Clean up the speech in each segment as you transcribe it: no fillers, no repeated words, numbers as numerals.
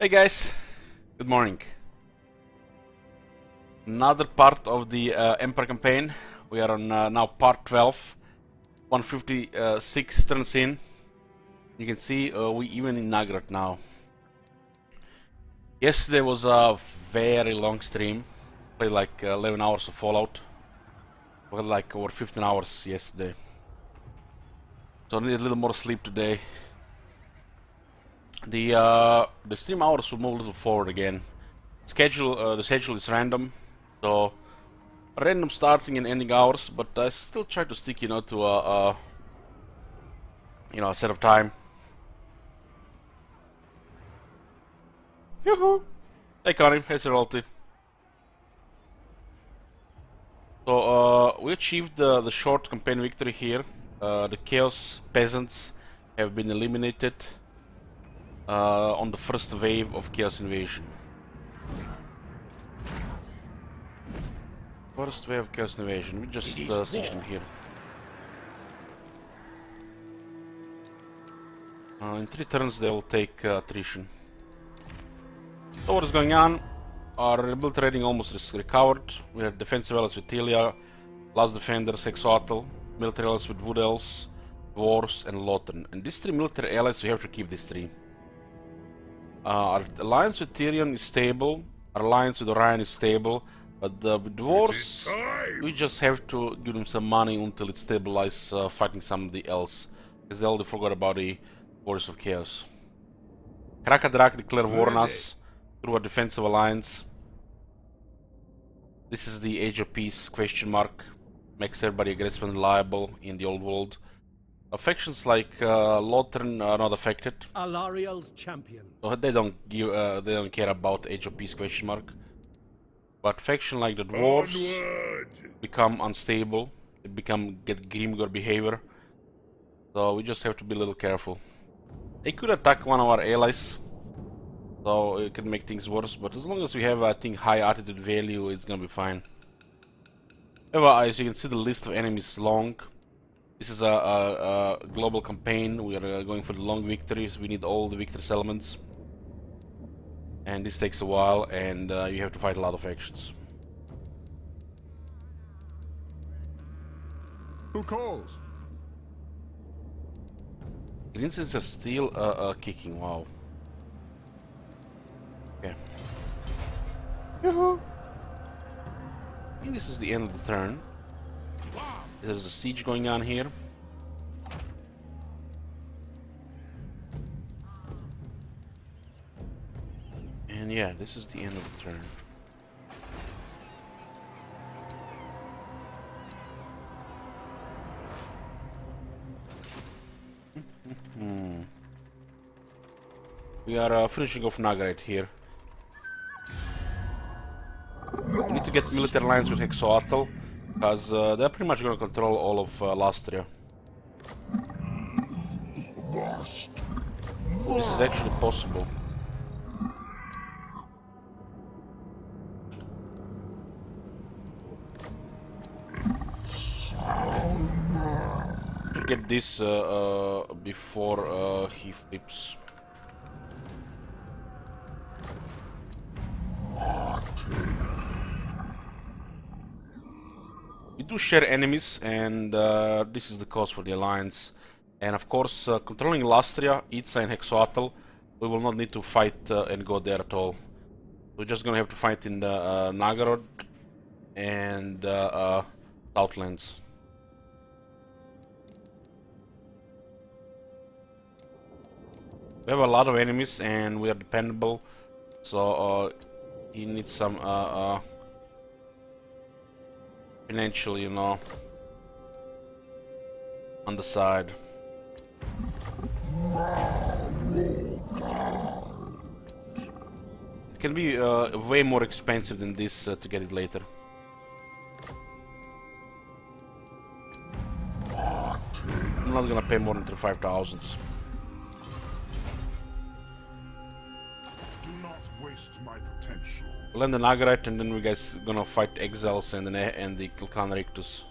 Hey guys, good morning. Another part of the Empire campaign. We are on now part 12. 156 turns in. You can see we even in Nagrad now. Yesterday was a very long stream. Played like 11 hours of Fallout. We had like over 15 hours yesterday. So I need a little more sleep today. The stream hours will move a little forward again. The schedule is random, so random starting and ending hours, but I still try to stick, to a set of time. Yoo-hoo! Hey Connie, hey Sirolti. So we achieved the short campaign victory here. The Chaos Peasants have been eliminated on the first wave of Chaos Invasion. First wave of Chaos Invasion. We just siege them here. In 3 turns they will take attrition. So what is going on? Our rebuild rating almost is recovered. We have defensive allies with Telia, Last Defenders, Exoatl, military allies with Wood Elves, Dwarves, and Lothern. And these 3 military allies, we have to keep these 3. Our alliance with Tyrion is stable. Our alliance with Orion is stable. But with Dwarves, we just have to give them some money until it stabilizes fighting somebody else. Because they already forgot about the Warriors of Chaos. Krakadrak declare war on us through a defensive alliance. This is the Age of Peace ? Makes everybody aggressive and reliable in the old world. Factions like Lothern are not affected. Alariel's champion. So they don't care about Age of Peace ? But faction like the Dwarves become unstable. They get Grimgor behavior. So we just have to be a little careful. They could attack one of our allies, so it can make things worse. But as long as we have, I think, high attitude value, it's gonna be fine. However, as you can see, the list of enemies is long. This is a global campaign. We are going for the long victories. We need all the victory elements. And this takes a while, and you have to fight a lot of factions. Who calls? Greensies are still kicking, wow. Okay. Yoo-hoo! I think this is the end of the turn. There's a siege going on here. And yeah, this is the end of the turn. We are finishing off Nagrad here. We need to get military alliance with Exoatl, because they're pretty much going to control all of Lastria. This is actually possible. To get this before he flips. We do share enemies, and this is the cause for the alliance. And of course, controlling Lastria, Itza, and Exoatl, we will not need to fight and go there at all. We're just gonna have to fight in the Nagarod and Southlands. We have a lot of enemies, and we are dependable, so he needs some financial, on the side. It can be way more expensive than this to get it later. I'm not gonna pay more than 5,000. Do not waste my potential. Land the Nagarite, and then we guys gonna fight Exiles and the Clan Rictus.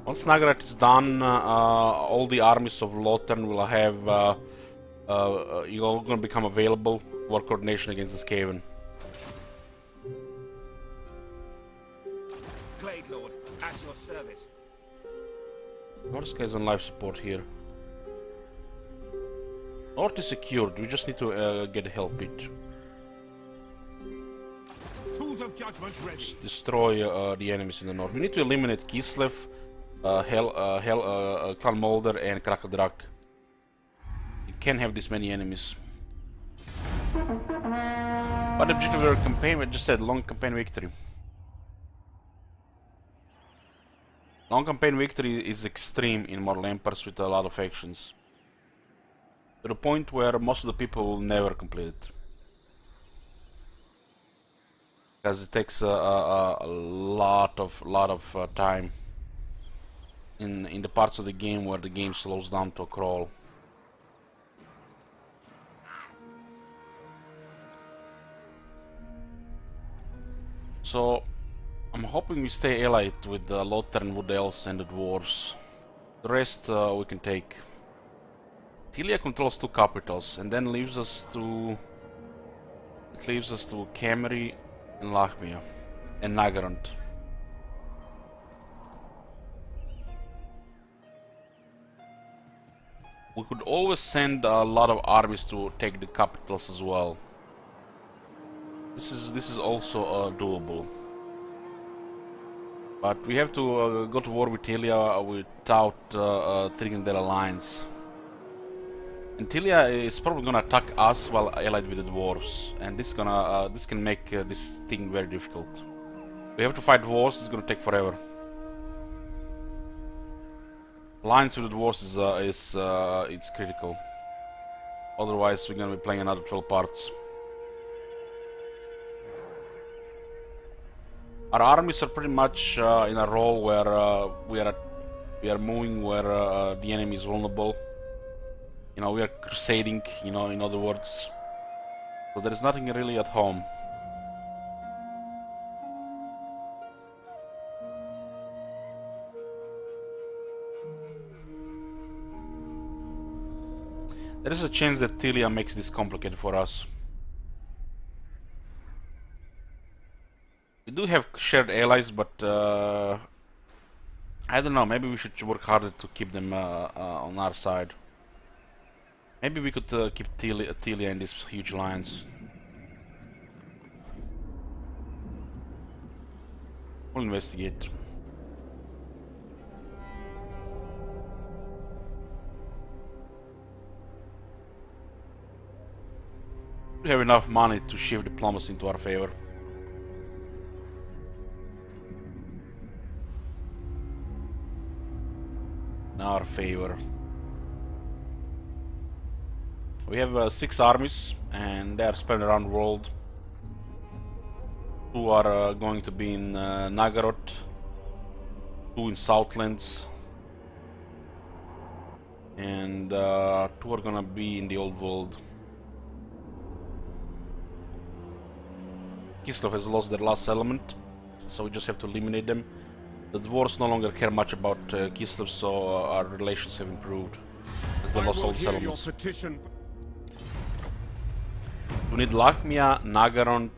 Once Nagarite is done, all the armies of Lothern will have you're all gonna become available. War coordination against the Skaven. Glade Lord, at your service. North guy's on life support here. North is secured, we just need to get a help it. Tools of judgment ready. Destroy the enemies in the north. We need to eliminate Kislev, Clan Molder, and Krakadrak. You can't have this many enemies. What objective of our campaign? We just said long campaign victory. Long campaign victory is extreme in Mortal Empires with a lot of actions. To the point where most of the people will never complete it. Because it takes a lot of time in the parts of the game where the game slows down to a crawl. So I'm hoping we stay allied with the Lothar and Wood Elves and the Dwarves. The rest we can take. Tilia controls 2 capitals and then leaves us to Camry and Lahmia and Nagarand. We could always send a lot of armies to take the capitals as well. This is also doable. But we have to go to war with Tilia without triggering their alliance. And Tilia is probably gonna attack us while allied with the dwarves, and this can make this thing very difficult. We have to fight dwarves. It's gonna take forever. Alliance with the dwarves is it's critical. Otherwise, we're gonna be playing another 12 parts. Our armies are pretty much in a role where we are moving where the enemy is vulnerable. You know, we are crusading, you know, in other words. So there is nothing really at home. There is a chance that Tilia makes this complicated for us. We do have shared allies, but I don't know, maybe we should work harder to keep them on our side. Maybe we could keep Tilia in this huge alliance. We'll investigate. We have enough money to shift diplomacy into our favor. In our favor. We have 6 armies, and they are spread around the world. 2 are going to be in Naggaroth, 2 in Southlands, and 2 are gonna be in the Old World. Kislev has lost their last settlement, so we just have to eliminate them. The dwarves no longer care much about Kislev, so our relations have improved as they lost all the settlements. We need Lahmia, Nagarond,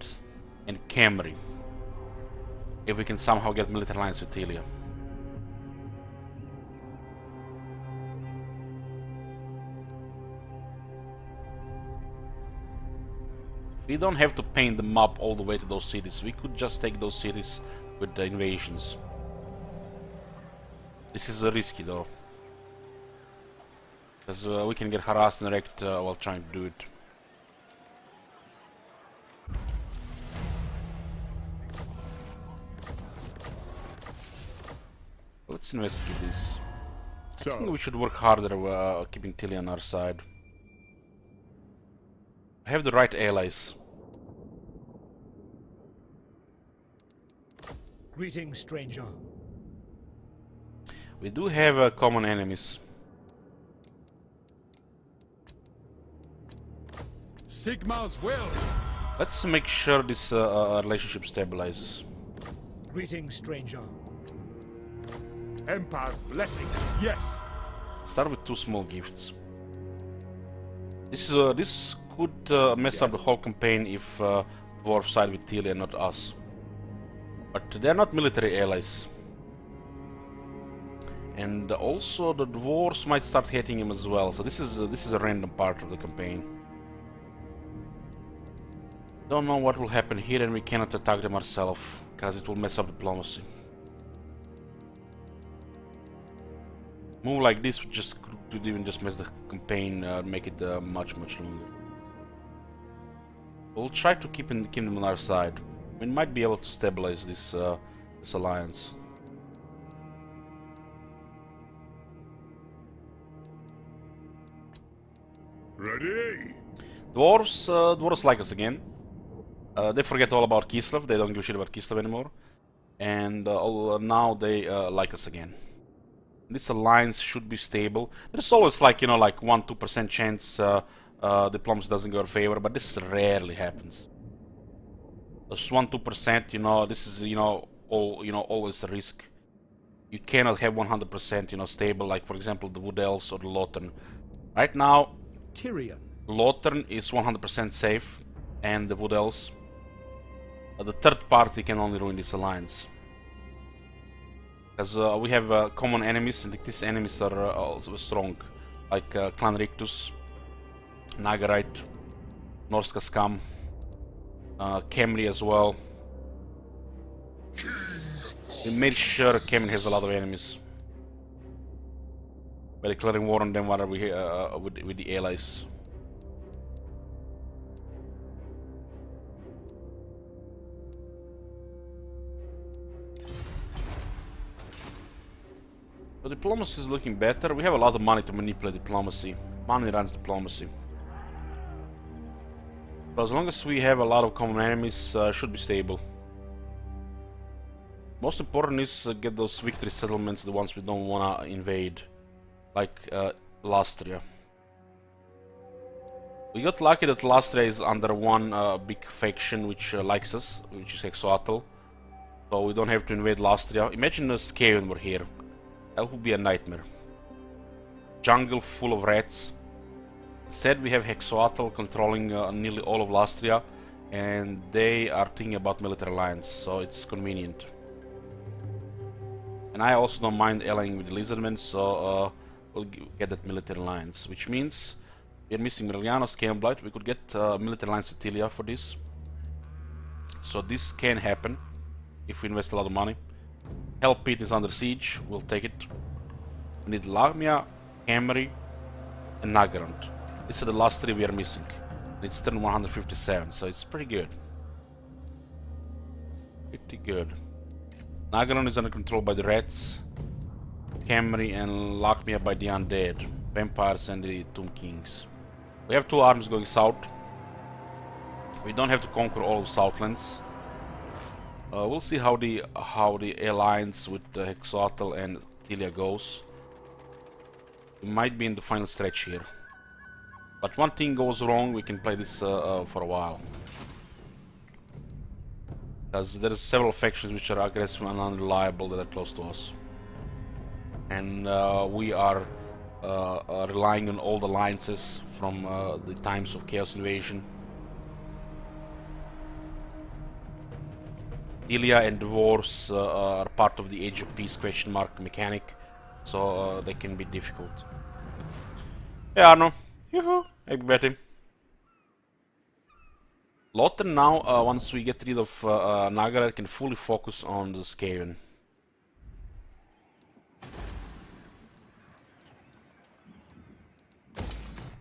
and Camry. If we can somehow get military alliance with Tilia. We don't have to paint the map all the way to those cities. We could just take those cities with the invasions. This is risky though. Because we can get harassed and wrecked while trying to do it. Let's investigate this. I think we should work harder keeping Tilia on our side. I have the right allies. Greetings, stranger. We do have common enemies. Sigmar's will. Let's make sure this relationship stabilizes. Greetings, stranger. Empire blessing. Yes. Start with 2 small gifts. This could mess up the whole campaign if dwarves side with Telia, not us. But they're not military allies. And also the dwarves might start hating him as well. So this is a random part of the campaign. Don't know what will happen here, and we cannot attack them ourselves because it will mess up diplomacy. Move like this would just could even just mess the campaign, make it much longer. We'll try to keep the kingdom on our side. We might be able to stabilize this this alliance. Ready? Dwarves like us again. They forget all about Kislev. They don't give a shit about Kislev anymore. And now they like us again. This alliance should be stable. There's always like, you know, like 1-2% chance diplomacy doesn't go in favor, but this rarely happens. There's 1-2%, you know, this is, you know, always a risk. You cannot have 100%, you know, stable, like for example the Wood Elves or the Lothern. Right now, Tyrion. Lothern is 100% safe, and the Wood Elves. The third party can only ruin this alliance. Because we have common enemies, and these enemies are also strong. Like Clan Rictus, Nagarite, Norska Scum, Khemri as well. We made sure Khemri has a lot of enemies. By declaring war on them, what are we with the allies? So diplomacy is looking better. We have a lot of money to manipulate diplomacy. Money runs diplomacy. But as long as we have a lot of common enemies, should be stable. Most important is get those victory settlements, the ones we don't wanna invade. Like Lastria. We got lucky that Lastria is under one big faction which likes us, which is Hexoatl. So we don't have to invade Lastria. Imagine a Skaven were here. That would be a nightmare. Jungle full of rats. Instead we have Hexoatl controlling nearly all of Lastria, and they are thinking about military alliance, so it's convenient. And I also don't mind allying with the Lizardmen, so we'll get that military alliance, which means we're missing Mirliano, Scaleblight. We could get military alliance with Telia for this. So this can happen if we invest a lot of money. Hellpit is under siege, we'll take it. We need Lamia, Khemri, and Nagarand. These are the last three we are missing. It's turn 157, so it's pretty good. Pretty good. Nagarand is under control by the rats. Khemri and Lakmia by the undead, vampires and the Tomb Kings. We have two armies going south. We don't have to conquer all of Southlands. We'll see how the alliance with Hexoatl and Telia goes. We might be in the final stretch here. But one thing goes wrong, we can play this for a while. Because there are several factions which are aggressive and unreliable that are close to us. And we are relying on old alliances from the times of Chaos Invasion. Telia and Dwarves are part of the Age of Peace question mark mechanic, so they can be difficult. Hey Arno, yoo-hoo, egg Betty. Lothar now, once we get rid of Nagara, can fully focus on the Skaven.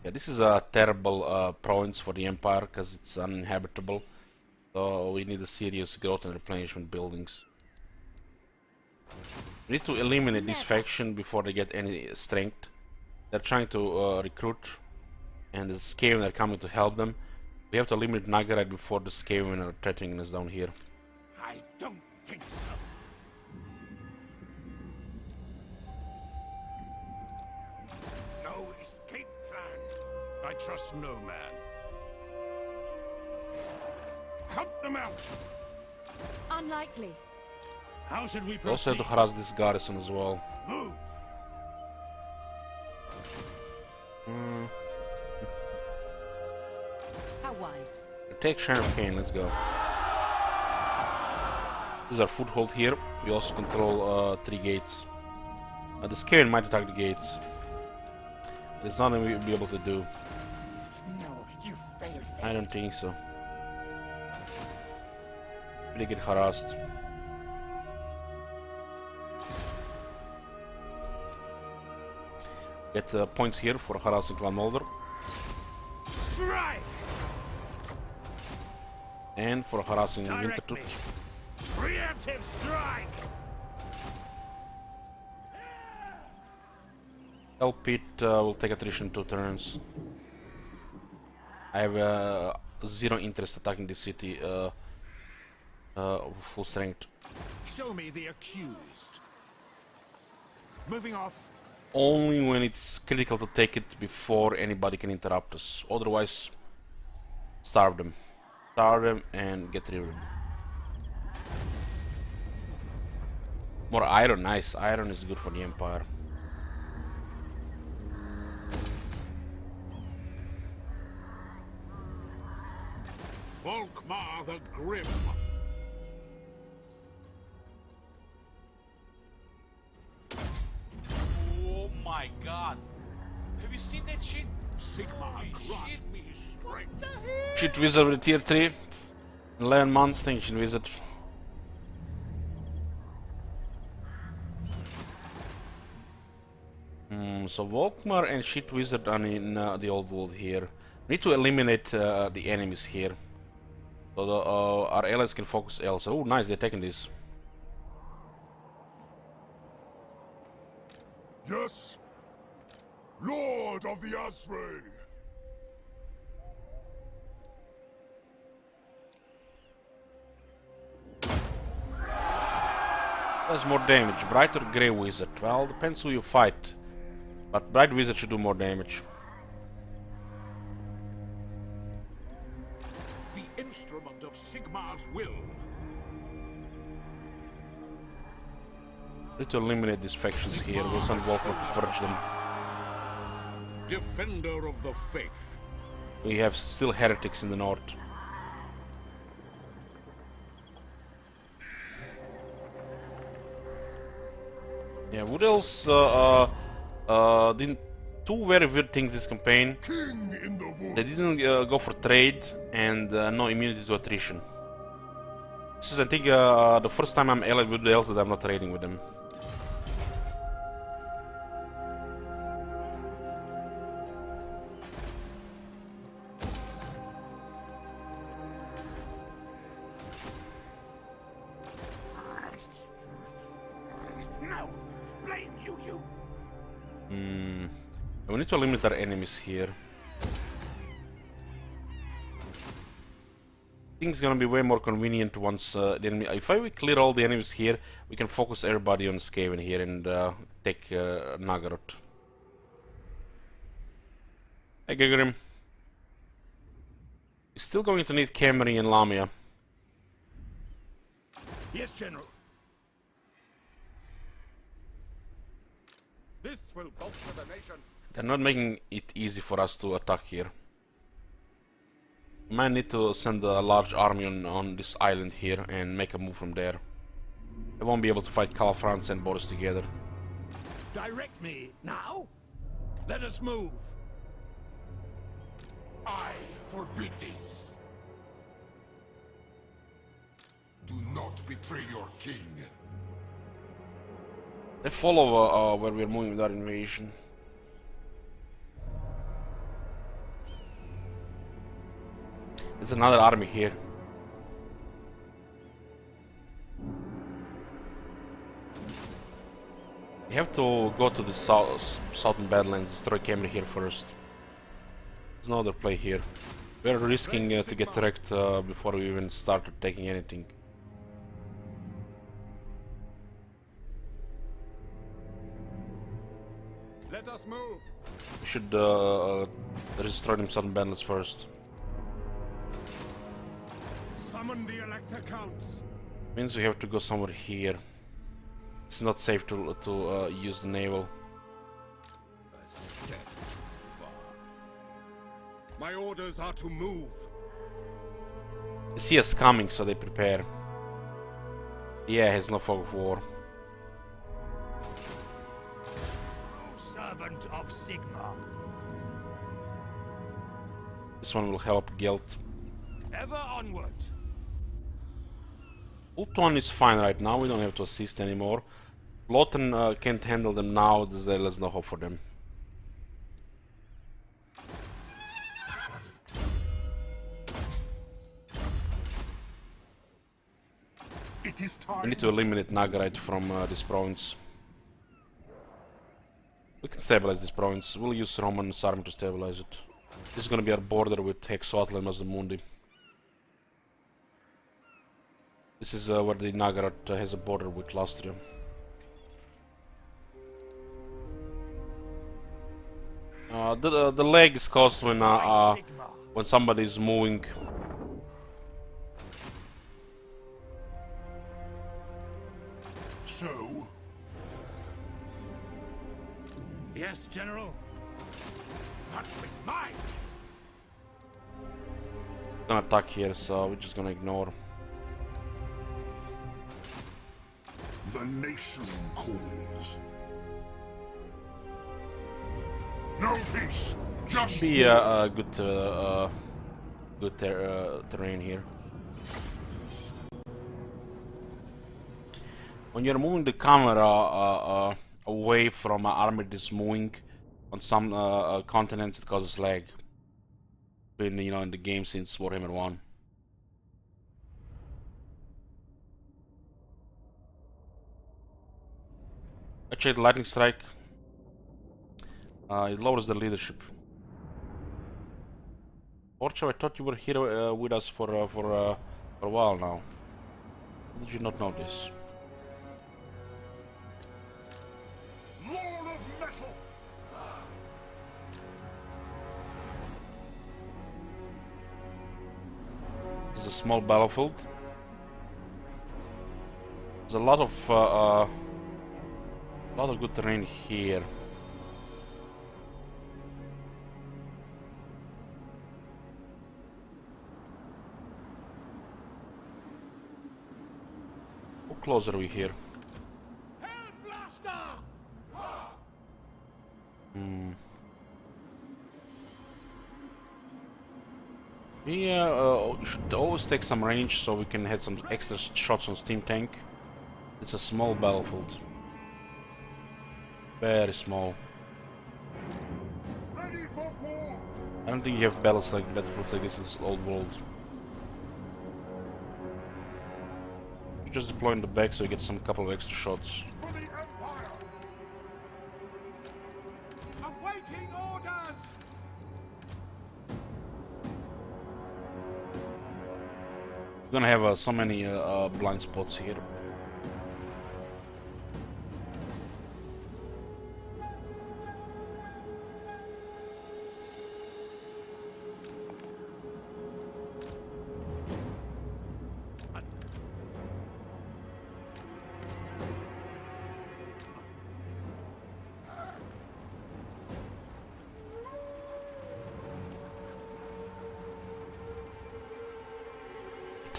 Yeah, this is a terrible province for the Empire because it's uninhabitable. So we need a serious growth and replenishment buildings. We need to eliminate this faction before they get any strength. They're trying to recruit, and the Skaven are coming to help them. We have to eliminate Nagarite before the Skaven are threatening us down here. I don't think so. No escape plan. I trust no man. Hunt them out. Unlikely. How should we We also have proceed? to harass this garrison as well. Move. Take Sheriff Kane, let's go. This is our foothold here. We also control 3 gates. The Skaven might attack the gates. There's nothing we'll be able to do. No, you failed. I don't think so. They get harassed. Get points here for harassing Clan Moldor. Strike! And for harassing Direct me. Wintertooth. Preemptive strike! Elpit will take attrition 2 turns. I have 0 interest attacking this city full strength. Show me the accused. Moving off. Only when it's critical to take it before anybody can interrupt us. Otherwise, starve them. Starve them and get rid of them. More iron, nice. Iron is good for the Empire. Volkmar the Grim. Oh my god. Have you seen that shit? Sigmar Holy grant shit. me strength. Shit wizard with tier 3. 11 months, thank you, wizard. So Volkmar and Shit Wizard are in the old world here. We need to eliminate the enemies here. So our allies can focus elsewhere. Oh, nice, they're taking this. Yes, Lord of the Asray. Does more damage. Bright or Grey Wizard? Well, depends who you fight. But Bright Wizard should do more damage. The instrument of Sigmar's will. Need to eliminate these factions here. We'll send Volkmar to purge them. Defender of the faith. We have still heretics in the north. Yeah, what else? Did 2 very weird things this campaign. King in the woods. They didn't go for trade and no immunity to attrition. This is, I think, the first time I'm allied with the elves that I'm not trading with them. No! Blame you! We need to eliminate our enemies here. I think it's gonna be way more convenient once the enemy. If I clear all the enemies here, we can focus everybody on Skaven here and take Nagaroth. Hey, Gegrim. We're still going to need Khemri and Lamia. Yes, General. This will bolster the nation. They're not making it easy for us to attack here. We might need to send a large army on this island here and make a move from there. I won't be able to fight Calafrance and Boris together. Direct me now. Let us move. I forbid this. Do not betray your king. They follow where we're moving with our invasion. There's another army here. We have to go to the southern Badlands, destroy Khemri here first. There's no other play here. We're risking to get wrecked before we even start taking anything. Let us move. We should destroy them southern Badlands first. Summon the Elector Counts. Means we have to go somewhere here. It's not safe to use the naval. A step too far. My orders are to move. They see us coming, so they prepare. Yeah, has no fog of war. Servant of Sigma. This one will help Gelt. Ever onward. Ultuan is fine right now, we don't have to assist anymore. Lawton can't handle them now, there's no hope for them. It is time. We need to eliminate Nagarite from this province. We can stabilize this province. We'll use Roman's army to stabilize it. This is gonna be our border with Hexoatl and Mazdamundi. This is where the Nagarat has a border with Lastria. The lag is caused when somebody is moving. So. Yes, General. Not with might. Gonna attack here, so we're just gonna ignore. The nation calls. No peace. Just Be a good, terrain here. When you're moving the camera away from an army that's moving on some continents, it causes lag. Been, you know, in the game since Warhammer 1. Actually, the lightning strike. It lowers the leadership. Orcho, I thought you were here with us for a while now. Did you not know this? Lord of Metal. This is a small battlefield. There's a lot of good terrain here. How close are we here? Hellblaster. We should always take some range so we can hit some extra shots on Steam Tank. It's a small battlefield. Very small. Ready for war. I don't think you have battlefields like this in this old world. You just deploy in the back so you get some couple of extra shots. For the Empire. Awaiting orders. We're gonna have so many blind spots here.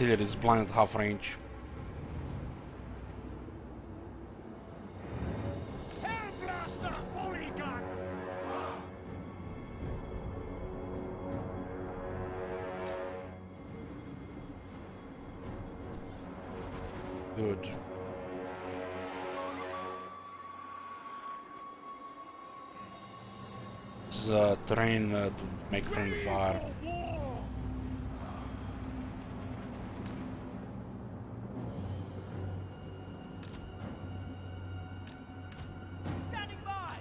Artillery is blind at half range. Hellblaster. Volley gun. Good. This is a terrain to make friendly fire. War. Standing by.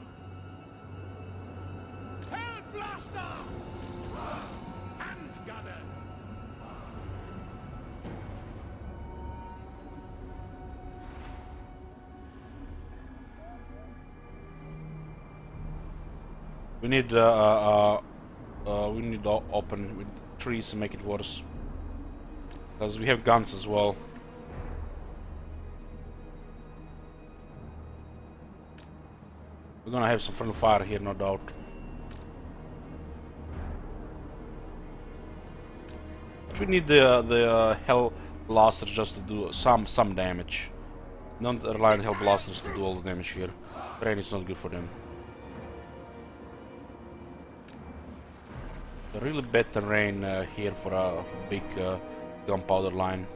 Hellblaster. Handgunners. We need to open with trees to make it worse, because we have guns as well. We're gonna have some friendly fire here, no doubt. we need the Hell Blasters just to do some damage. Don't rely on Hell Blasters to do all the damage here. Rain is not good for them. A really bad terrain here for a big gunpowder line.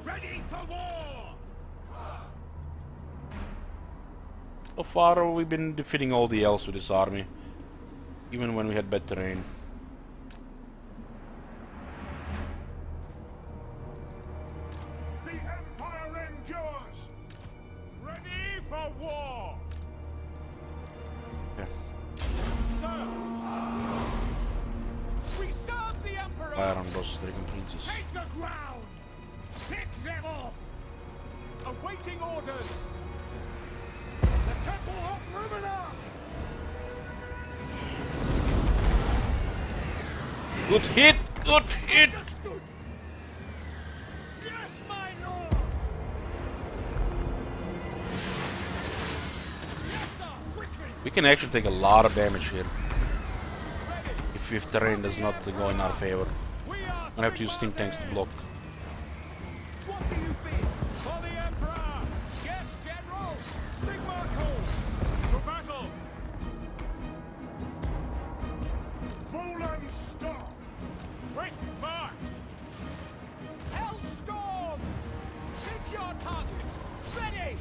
Ready for war! So far we've been defeating all the elves with this army, even when we had bad terrain. The Empire endures! Ready for war! Yeah. Sir! We serve the Emperor! Fire on those Dragon Princes. Take the ground! Pick them off! Awaiting orders! The Temple of Lumina! Good hit! Good hit! Understood! Yes, my lord! Yes, sir! Quickly! We can actually take a lot of damage here Ready! if terrain does not go in our favor. We are I have to use steam tanks to block. What do you bid? For the Emperor! Yes, General! Sigma calls! For battle! Volan stop! Quick march! Hellstorm! Pick your targets! Ready!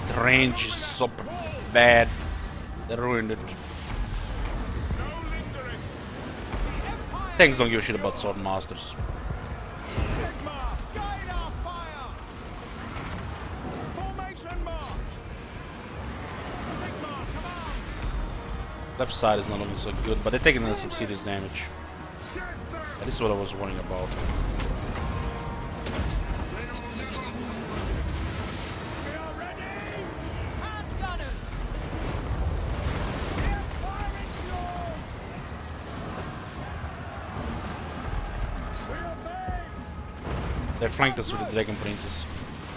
The range is so bad. They ruined it. No lingering! The Empire! Tanks don't give a shit about sword masters. Sigma! Guide our fire! Formation march! Sigma, commands! Left side is not looking so good, but they're taking some serious damage. That is what I was worrying about. We are ready! Hand gunners! The Empire is yours! We obey! They flanked us with the Dragon Princes.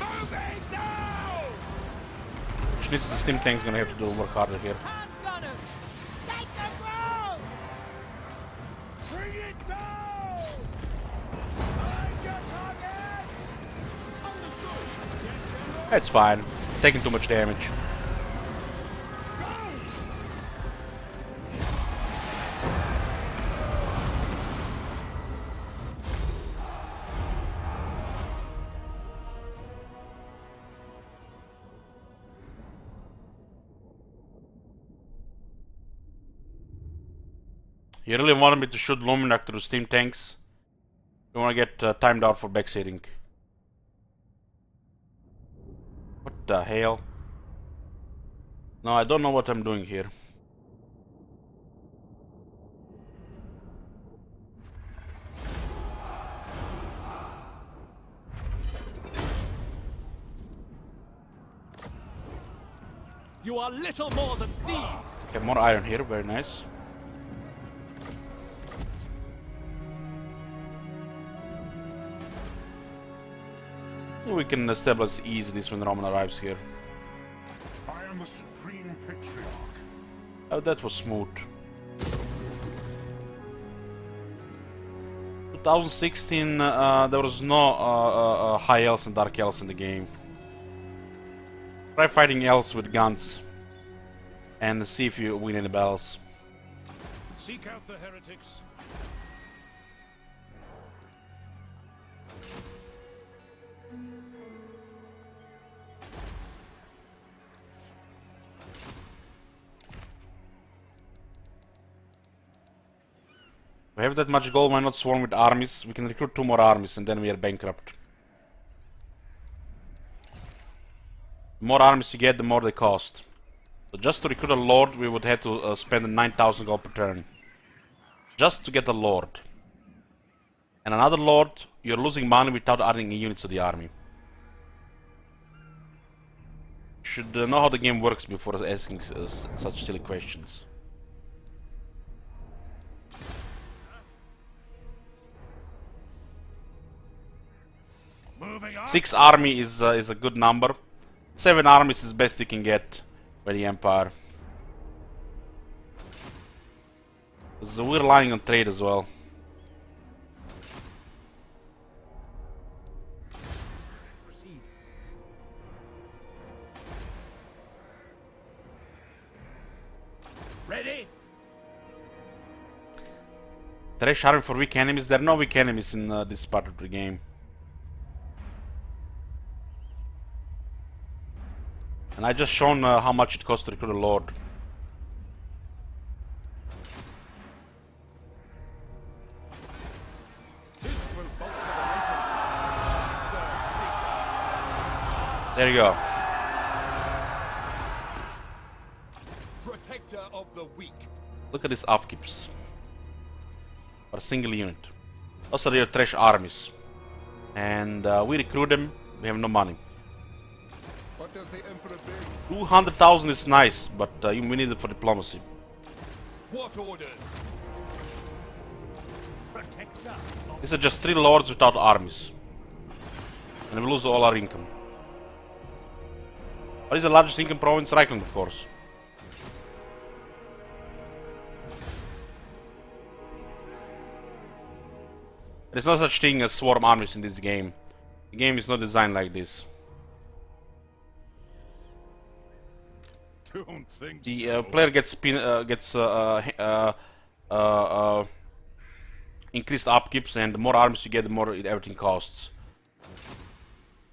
Moving now! Which means the steam tank's gonna have to do work harder here. Hand gunners! Take the ground! Bring it down! Find your targets! Understood! Yes, General! It's fine. Taking too much damage. Go! You really wanted me to shoot Luminac through steam tanks? You wanna get timed out for backseating. What the hell? No, I don't know what I'm doing here. You are little more than thieves. Okay, more iron here, very nice. We can establish easy this when Roman arrives here. I am the Supreme Patriarch. Oh, that was smooth. 2016, there was no high elves and dark elves in the game. Try fighting elves with guns and see if you win any battles. Seek out the heretics. We have that much gold, why not swarm with armies? We can recruit 2 more armies and then we are bankrupt. The more armies you get, the more they cost. So just to recruit a lord, we would have to spend 9,000 gold per turn. Just to get a lord. And another lord, you're losing money without adding units to the army. Should know how the game works before asking such silly questions. Moving on. 6 army is a good number. 7 armies is best you can get by the Empire. because we're relying on trade as well. Ready? Trash army for weak enemies. There are no weak enemies in this part of the game. And I just shown how much it costs to recruit a lord. This will bolster the nation. Serve There you go. Protector of the weak. Look at these upkeeps. For a single unit. Those are your trash armies. And we recruit them, we have no money. What does the Emperor bid? 200,000 is nice, but we need it for diplomacy. What orders? Protector of These are just 3 lords without armies. And we lose all our income. What is the largest income province? Reichland, of course. There's no such thing as swarm armies in this game. The game is not designed like this. Don't think The player gets increased upkeeps, and the more armies you get, the more everything costs.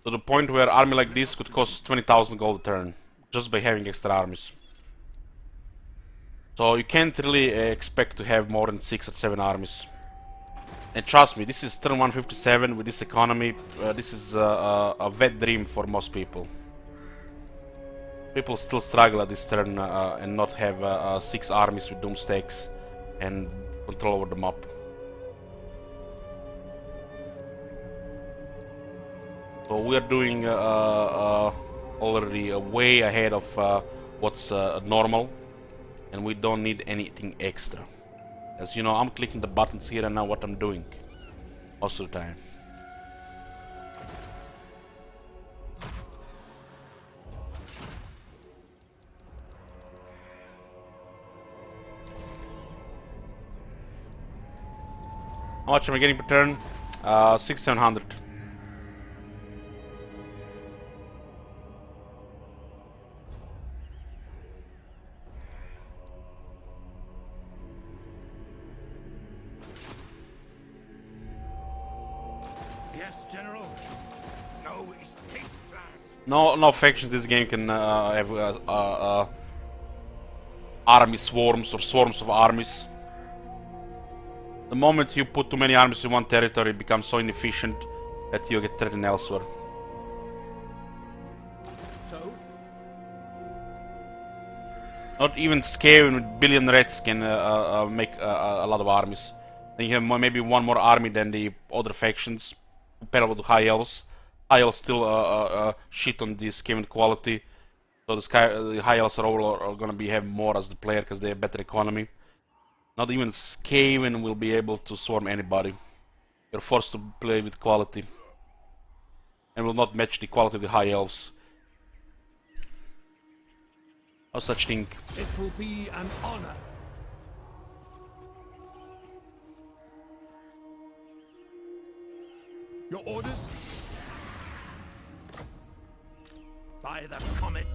To the point where army like this could cost 20,000 gold a turn, just by having extra armies. So you can't really expect to have more than 6 or 7 armies. And trust me, this is turn 157 with this economy. This is a wet dream for most people. People still struggle at this turn and not have 6 armies with doom stakes and control over the map. So we are doing already way ahead of what's normal, and we don't need anything extra. As you know, I'm clicking the buttons here and now what I'm doing most of the time. How much am I getting per turn? 600-700. Yes, General. No escape plan. No factions this game can have army swarms or swarms of armies. The moment you put too many armies in one territory, it becomes so inefficient that you get threatened elsewhere. So, Not even Skaven with billion reds can make a lot of armies. Then you have maybe one more army than the other factions, comparable to High Elves. High Elves still shit on the Skaven quality, so the High Elves are gonna have more as the player because they have better economy. Not even Skaven will be able to swarm anybody. You're forced to play with quality, and will not match the quality of the High Elves. No such thing. It will be an honor. your orders? By the comet.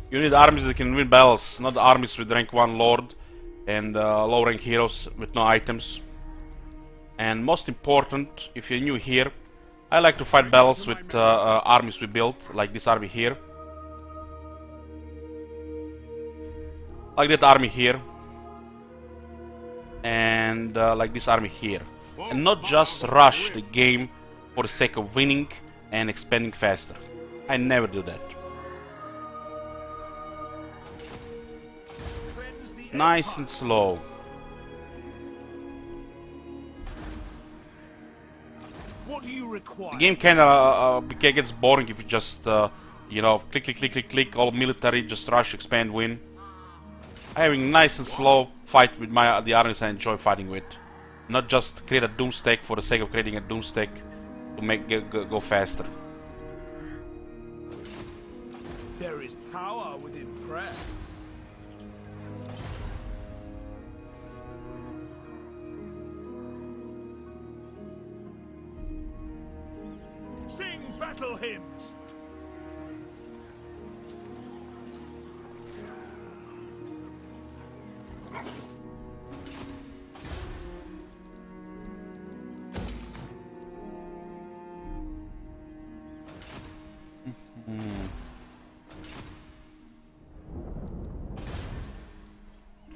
You need armies that can win battles, not armies with rank 1 lord and low rank heroes with no items. And most important, if you're new here, I like to fight battles with armies we built, like this army here. Like that army here. And like this army here. And not just rush the game for the sake of winning and expanding faster. I never do that. Nice and slow. What do you require? The game kinda gets boring if you just, you know, click, click, click, click, click, all military, just rush, expand, win. Having nice and slow fight with the armies I enjoy fighting with. Not just create a doom stack for the sake of creating a doom stack to make go faster. There is power within prayer. Sing battle hymns!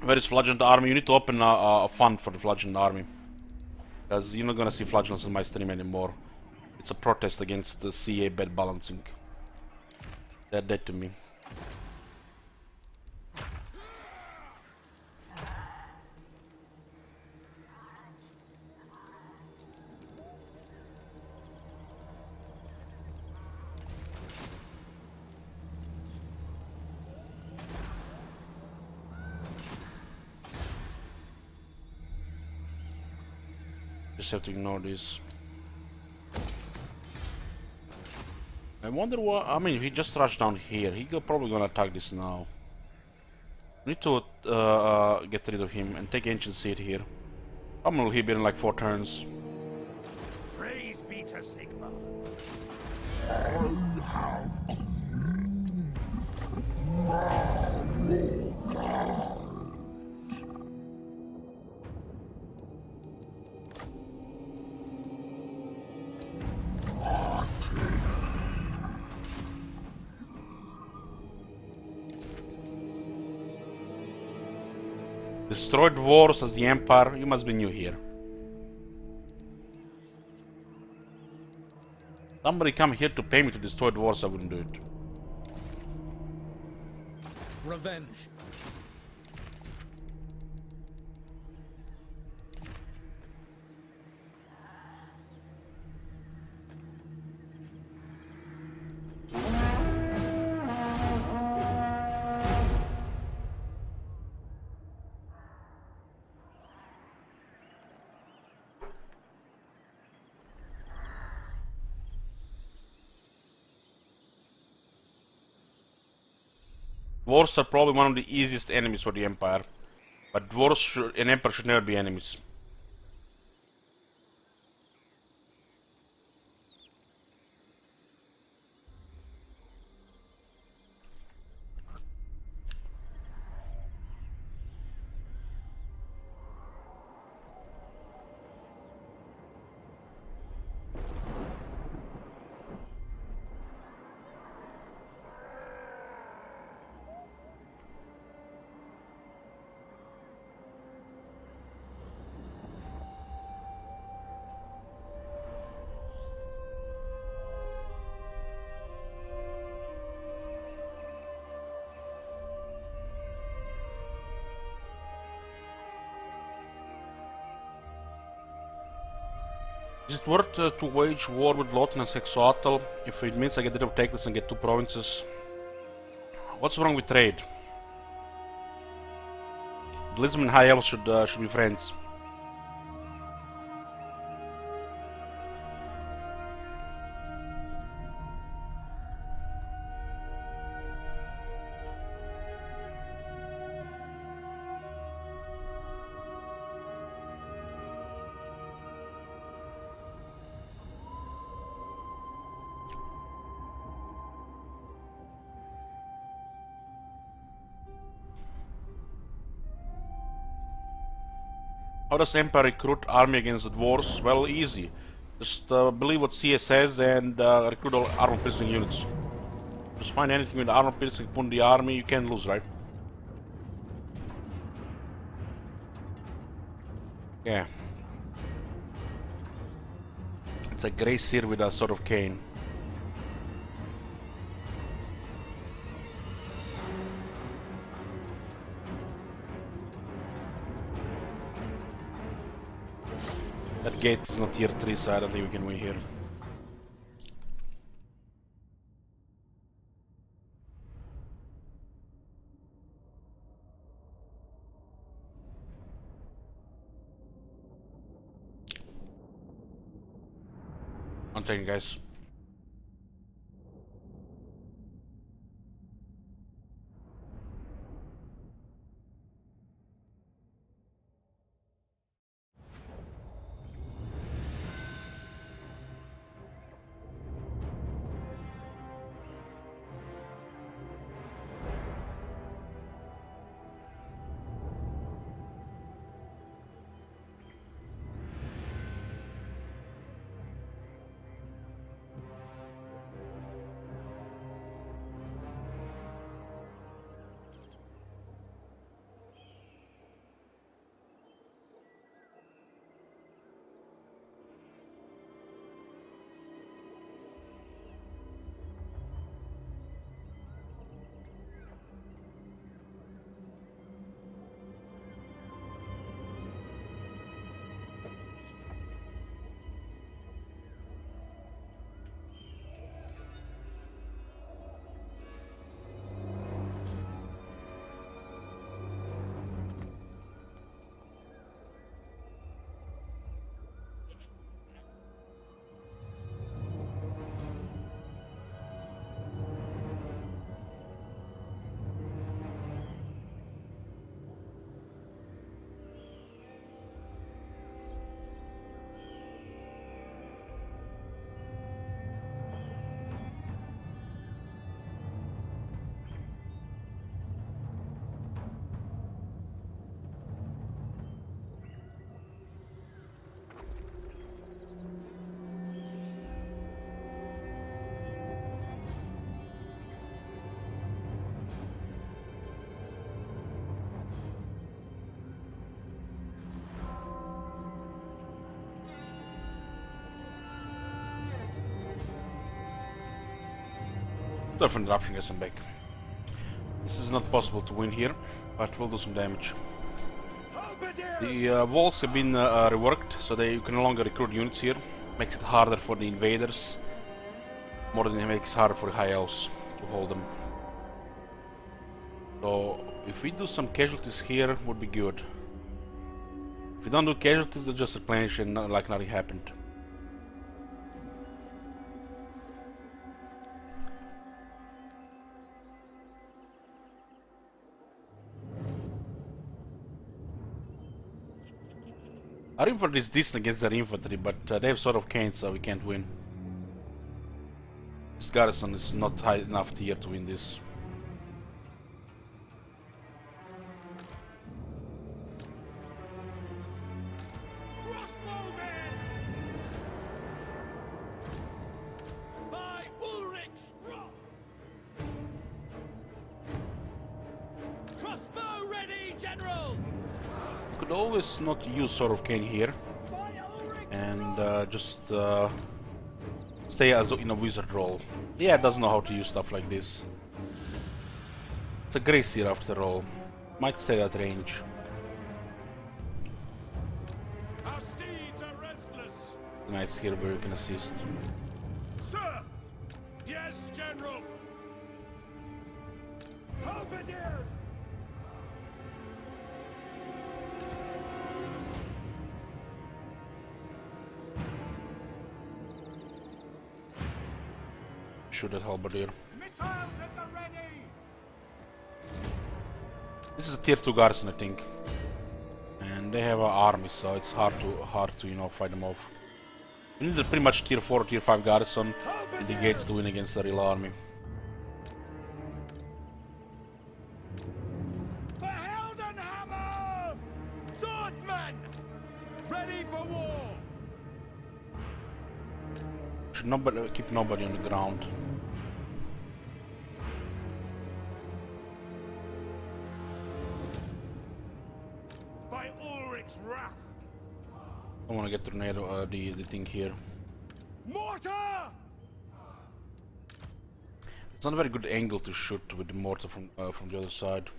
Where is Flagellant Army? You need to open a fund for the Flagellant Army. Because you're not gonna see Flagellants in my stream anymore. It's a protest against the CA bed balancing. They're dead to me. Just have to ignore this. I wonder what. I mean, if he just rushed down here, probably gonna attack this now. We need to get rid of him and take Ancient Seed here. How many will he be in like 4 turns? Praise be to Sigma. Destroyed wars as the Empire. You must be new here. Somebody come here to pay me to destroy dwarves, I wouldn't do it. Revenge. Dwarves are probably one of the easiest enemies for the Empire. But dwarves and Emperor should never be enemies. Is it worth to wage war with Lawton and Sexuatal if it means I get rid of Teclis and get 2 provinces? What's wrong with trade? Lisbon and High Elves should be friends. How does Empire recruit army against the dwarves? Well, easy. Just believe what CS says and recruit all armor piercing units. Just find anything with armor piercing, put in the army, you can't lose, right? Yeah. It's a grey seer with a sort of cane. That gate is not tier 3, so I don't think we can win here. One second, guys. Turf interruption gets them back. This is not possible to win here, but we'll do some damage. The walls have been reworked, so you can no longer recruit units here. Makes it harder for the invaders, more than it makes it harder for the high elves to hold them. So if we do some casualties here, would be good. If we don't do casualties, they'll just replenish and like nothing happened. Our infantry is decent against their infantry, but they have Sword of Cain, so we can't win. This garrison is not high enough tier to win this. Crossbowmen! By Ulrich's wrath! Crossbow ready, General! You could always not use Sword of Cain here and just stay as in a wizard role. Yeah, it doesn't know how to use stuff like this. It's a Gracier after all. Might stay at range. Our steeds are restless. Knights here where you can assist. Sir! Yes, General! Halberdiers! Shoot at halberdier. Missiles at the ready! This is a tier 2 garrison, I think. And they have an army, so it's hard to you know, fight them off. You need a pretty much tier 4 or tier 5 garrison in the gates to win against the real army. For Heldenhammer! Swordsmen! Ready for war! Should keep nobody on the ground. By Ulrich's wrath! I want to get tornado the thing here. Mortar! It's not a very good angle to shoot with the mortar from the other side.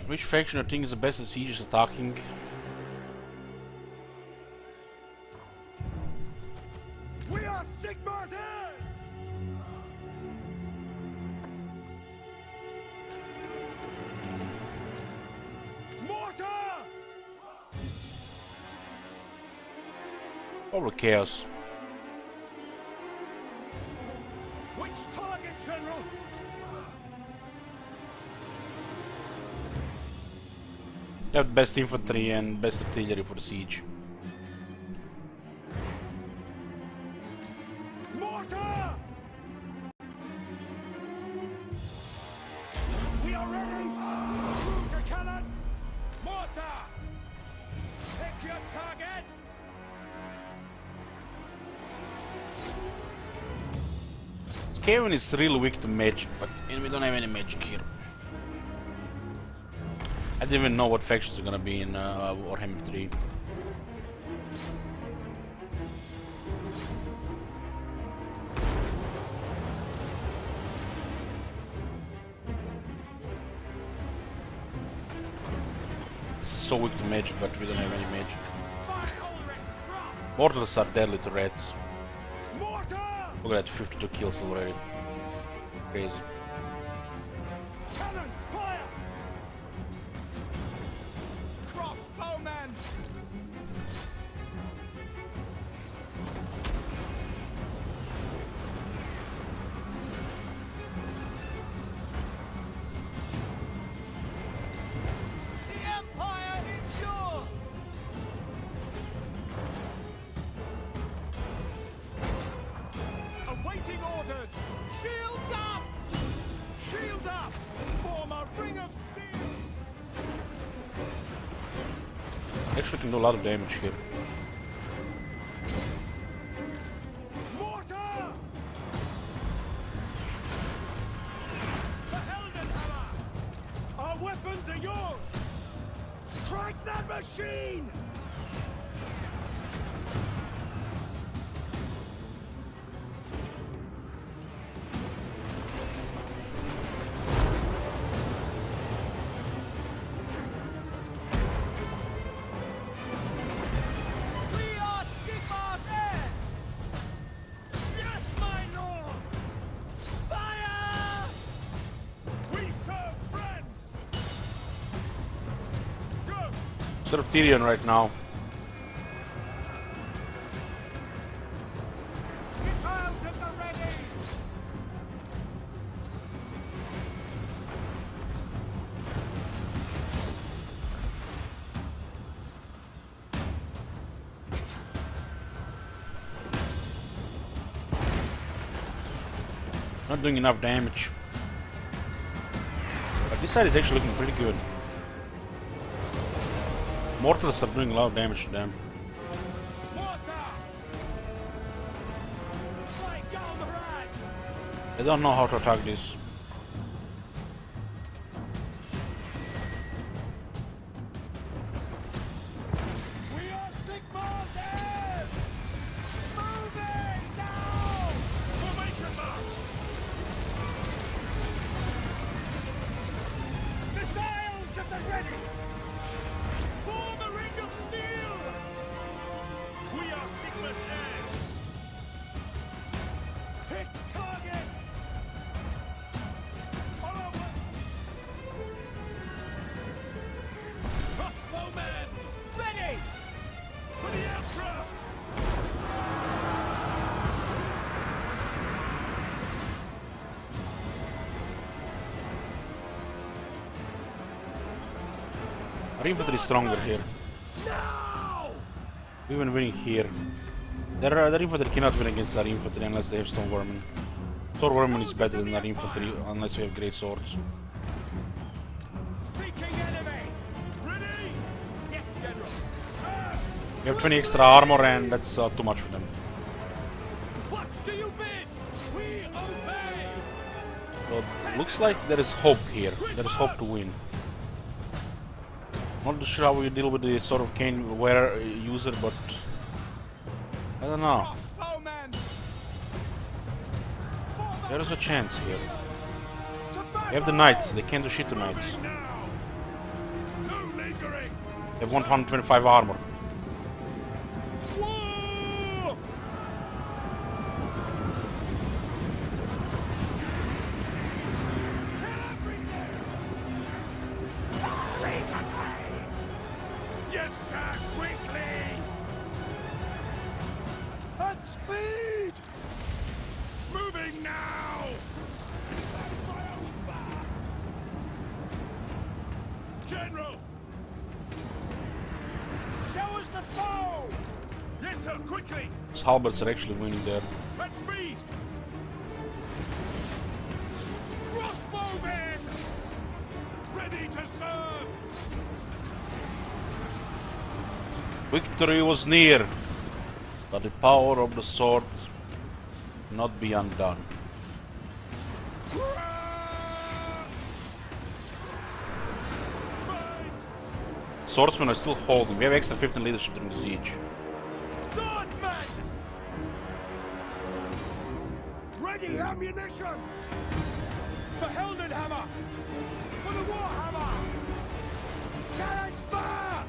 Which faction I think is the best at sieges attacking? We are Sigmar's heirs! Mortar! Probably Chaos. Which target, General? They have best infantry and best artillery for the siege. Mortar! We are ready! Through to cannons! Mortar! Pick your targets! Skaven is really weak to magic, but we don't have any magic here. I didn't even know what factions are gonna be in Warhammer 3. It's so weak to magic, but we don't have any magic. By Ulrich's wrath! Mortars are deadly to rats. Mortar! Look at that, 52 kills already. Crazy. Cannons, fire! Crossbowmen! The Empire endures! Awaiting orders! Shields up! Shields up! Form a ring of steel! Actually can do a lot of damage here. Mortar! The Heldenhammer! Our weapons are yours! Strike that machine! Serve Tyrion right now. Missiles at the ready! Not doing enough damage. But this side is actually looking pretty good. Mortals are doing a lot of damage to them. Water! Like Galmaraz! They don't know how to attack this. We are Sigmar's heirs! Moving now! Formation march! Missiles at the ready! Form a ring of steel! We are Sigmar's heirs! Hit targets! Follow us! Crossbowmen! Ready! For the Emperor! Our infantry is stronger here. Now! We've been winning here. Their infantry cannot win against our infantry unless they have Stone Vermin. Stone Vermin is better than our infantry unless we have great swords. Seeking enemy! Ready? Yes, General. Sir! We have 20 extra armor and that's too much for them. What do you bid? We obey! So it looks like there is hope here. There is hope to win. Not sure how we deal with the sort of cane wearer user, but I don't know. Crossbowmen! There is a chance here. To We have the knights. They can't do shit to knights. now! No lingering! They have 125 armor. War! Yes, sir, quickly! At speed! Moving now! General! Show us the foe! Yes, sir, quickly! These halberds are actually winning there. At speed! Crossbowmen! Ready to serve! Victory was near, but the power of the sword cannot be undone. Swordsmen are still holding. We have extra 15 leadership during the siege. Swordsman! Ready ammunition! For Heldenhammer! For the Warhammer! Cannons fire!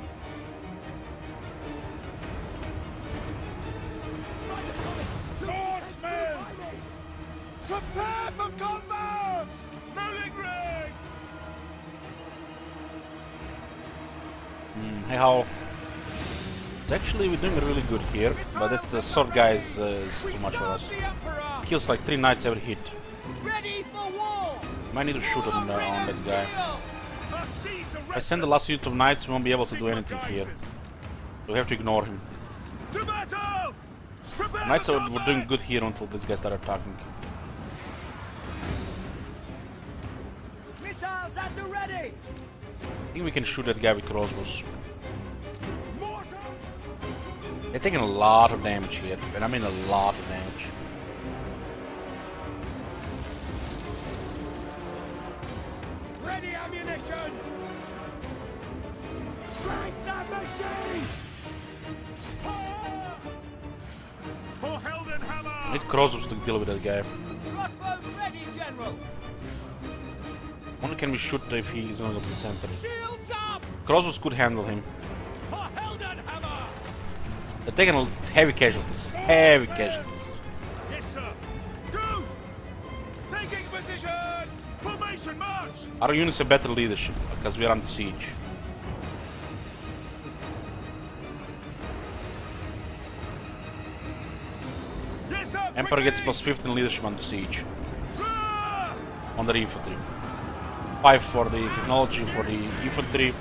Swordsmen! Prepare for combat! Rolling ring! Hey, how? Actually, we're doing really good here, but that sword guy is too much for us. Kills like 3 knights every hit. Ready for war! Might need to shoot on that guy. Our steeds are If I send the last unit of knights, we won't be able to do anything here. We have to ignore him. To battle! Prepare Knights for were doing combat! good here until this guy started attacking. Missiles at the ready! I think we can shoot that guy with crossbows. Mortar! They're taking a lot of damage here, and I mean a lot of damage. Ready ammunition! Drag that machine! Fire! For Heldenhammer! Need crossbows to deal with that guy. Crossbows ready, General! Only can we shoot if he's going to go to the center. Shields up! Crossbows could handle him. For Heldenhammer! They're taking heavy casualties. Heavy casualties. Yes, sir! Go! Taking position! Formation march! Our units have better leadership because we are under siege. Emperor gets plus 15 leadership under siege. On the infantry. 5 for the technology for the infantry,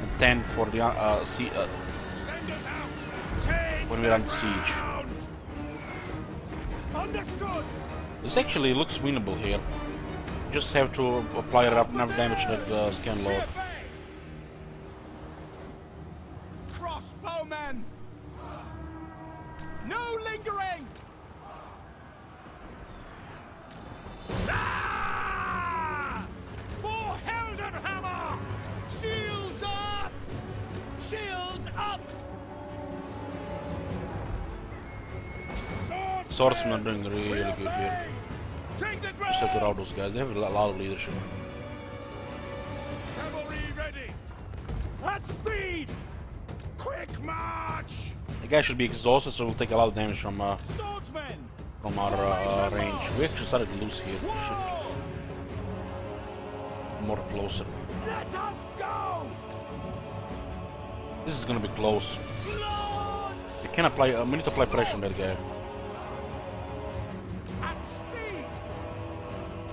and 10 for the Send us out. Take when we're under siege. Understood. This actually looks winnable here. Just have to apply enough damage to that scan load. Crossbowmen. No lingering. Ah! For Heldenhammer! Shields up! Shields up! Swordsmen are doing really good here. Take the Just have to ground! rout those guys. They have a lot of leadership. Cavalry ready! At speed! Quick march! The guy should be exhausted, so we'll take a lot of damage from Swordsmen! our range. We actually started to lose here. Whoa! Shit. More closer. Let us go! This is gonna be close. Launch! We can apply. We need to apply pressure on that guy. At speed!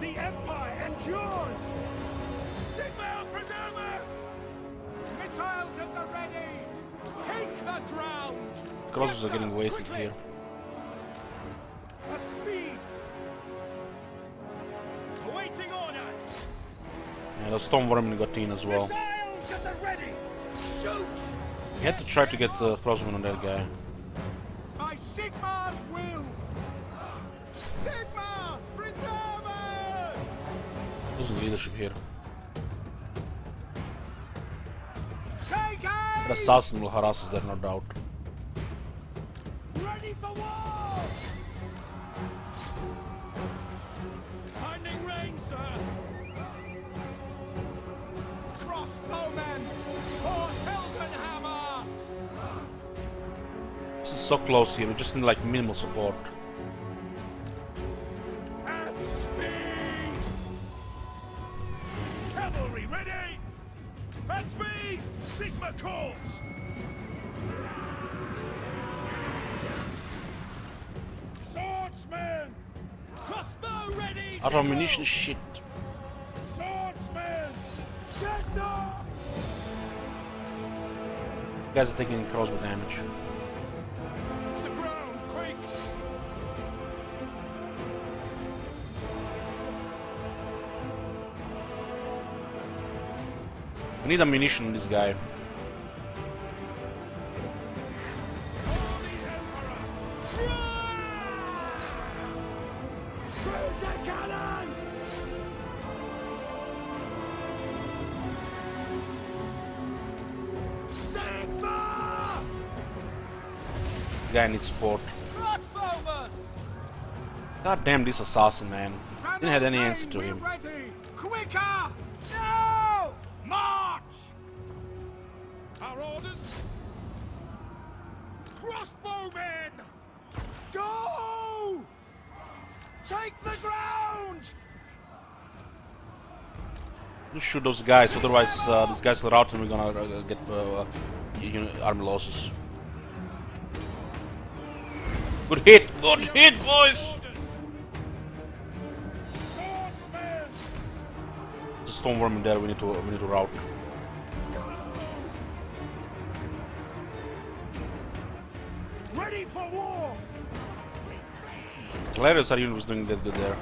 The Empire endures! Sigma preservers! Missiles at the ready! Take the ground! Crosses are Yes, getting sir. wasted Quickly. here. At speed! Awaiting orders! And the Stormworm got in as well. Missiles at the ready! Shoot! We had to try to get the crossman on that guy. By Sigma's will! Sigma preservers! Losing leadership here. Take aim! The assassin will harass us there, no doubt. Ready for war! Finding range, sir! Crossbowmen! For Heldenhammer! This is so close here. We just need like minimal support. At speed! Cavalry ready! At speed! Sigma calls! Swordsmen! Crossbow ready! Out of ammunition, shit. Swordsmen! Get them! Guys are taking crossbow damage. The ground quakes! We need ammunition on this guy. For the Emperor! Through the cannons! Sigma! This guy needs support. Crossbowmen! God damn this assassin, man. Didn't have any answer to We're him. ready! Quicker! Now! March! Our orders? Crossbowmen! Go! Take the ground! Just shoot those guys, otherwise these guys will rout and we're gonna get army losses. Good hit! Good hit, boys! Orders! Swordsmen! There's a Stormworm in there, we need to rout. Ready for war! Hilarious our unit was doing that good there.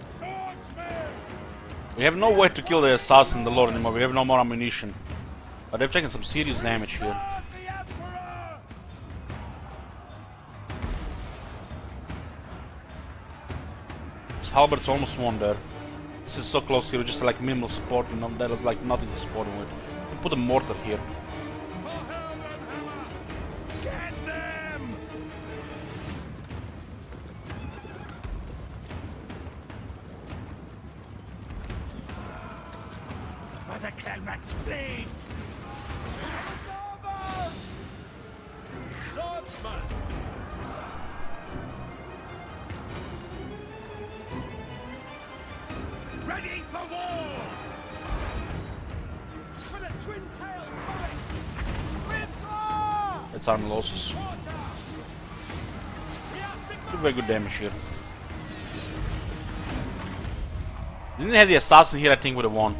Swordsmen! We have no way to kill the assassin, the Lord, anymore. We have no more ammunition. But they've taken some serious damage here. Serve the Emperor! This Halbert's almost won there. This is so close here, we just like minimal support, and there is like nothing to support him with. We put a mortar here. For Heldenhammer! Get them! By the Kelmat's blade! Novas! Swordsman! Ready for war! For the twin-tailed fight! Withdraw! That's army losses. Very good damage here. Didn't have the assassin here, I think would have won.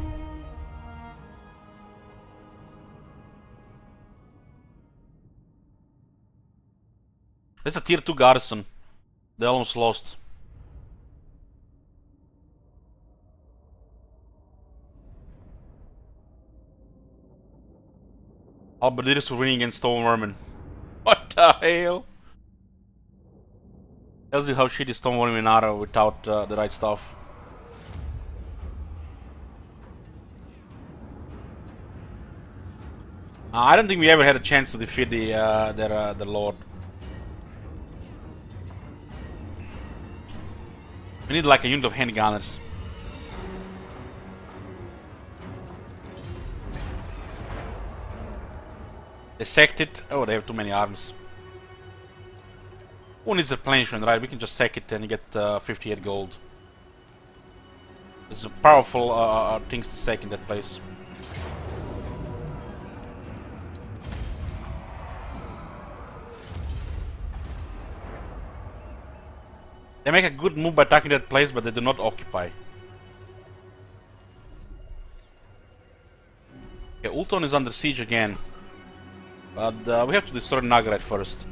That's a tier 2 garrison. They almost lost. Halberdiers were winning against Stone Vermin. What the hell? Tells you how shitty Stone Vermin are without the right stuff. I don't think we ever had a chance to defeat their lord. We need like a unit of handgunners. They sacked it. Oh, they have too many arms. Who needs replenishment, right? We can just sack it and get 58 gold. It's a powerful things to sack in that place. They make a good move by attacking that place, but they do not occupy. Okay, Ulton is under siege again. But we have to destroy Nagarite first.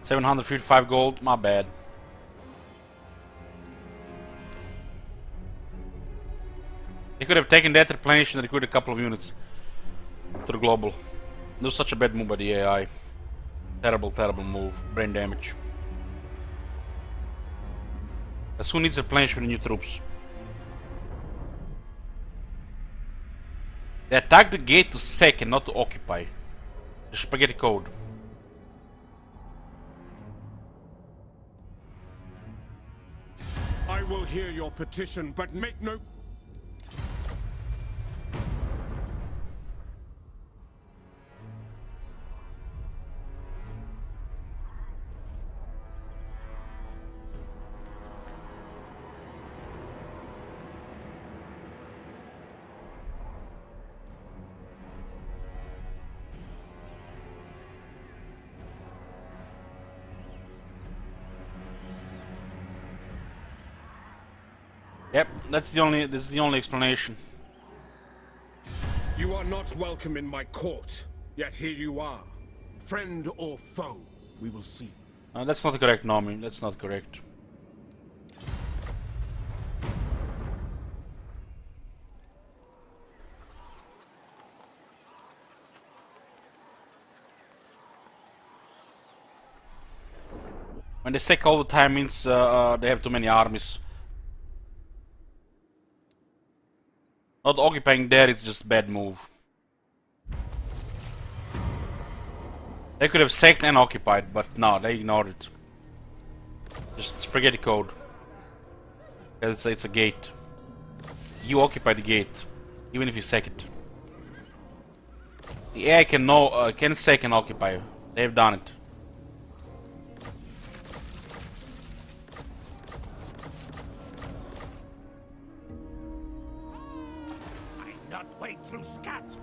$755 gold, my bad. They could have taken that, replenished, and recruited a couple of units to the global. It was such a bad move by the AI. Terrible, terrible move. Brain damage. As who needs replenishment and new troops? They attack the gate to sack and not to occupy. The spaghetti code. I will hear your petition, but make no... Yep, this is the only explanation. You are not welcome in my court, yet here you are. Friend or foe, we will see. That's not correct, Nomi. That's not correct. When they sack all the time means they have too many armies. Not occupying there, it's just a bad move. They could have sacked and occupied, but no, they ignored it. Just spaghetti code. It's a gate. You occupy the gate, even if you sack it. The AI can sack and occupy. They have done it. Not wade through scat.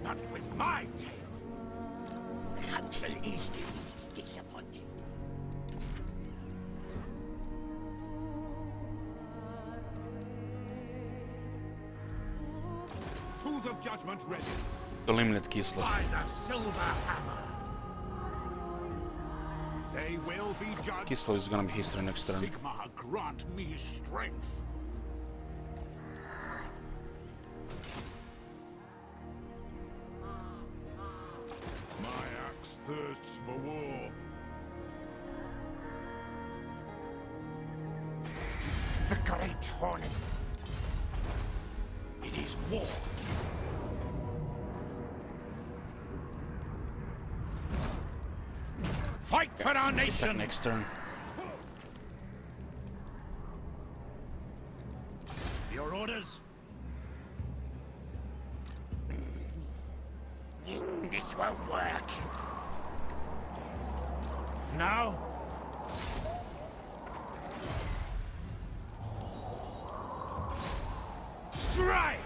Not with my tail. Hansel is the least disappointing. Tools of judgment ready. To eliminate Kislev. By the silver hammer. They will be judged. Kislev is gonna be history next turn. Sigma, grant me strength. My axe thirsts for war. The Great Hornet. It is war. Fight for our Attack nation. next turn. Your orders? This won't work. Now? Strike!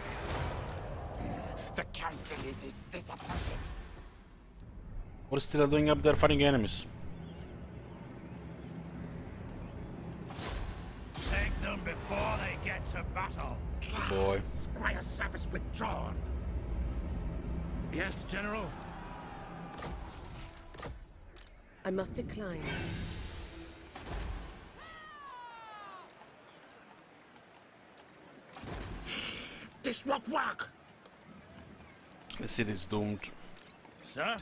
The council is disappointed. What is Tila doing up there fighting enemies? Take them before they get to battle. Boy. Squire service withdrawn. Yes, General. I must decline. This won't work. The city is doomed. Sir?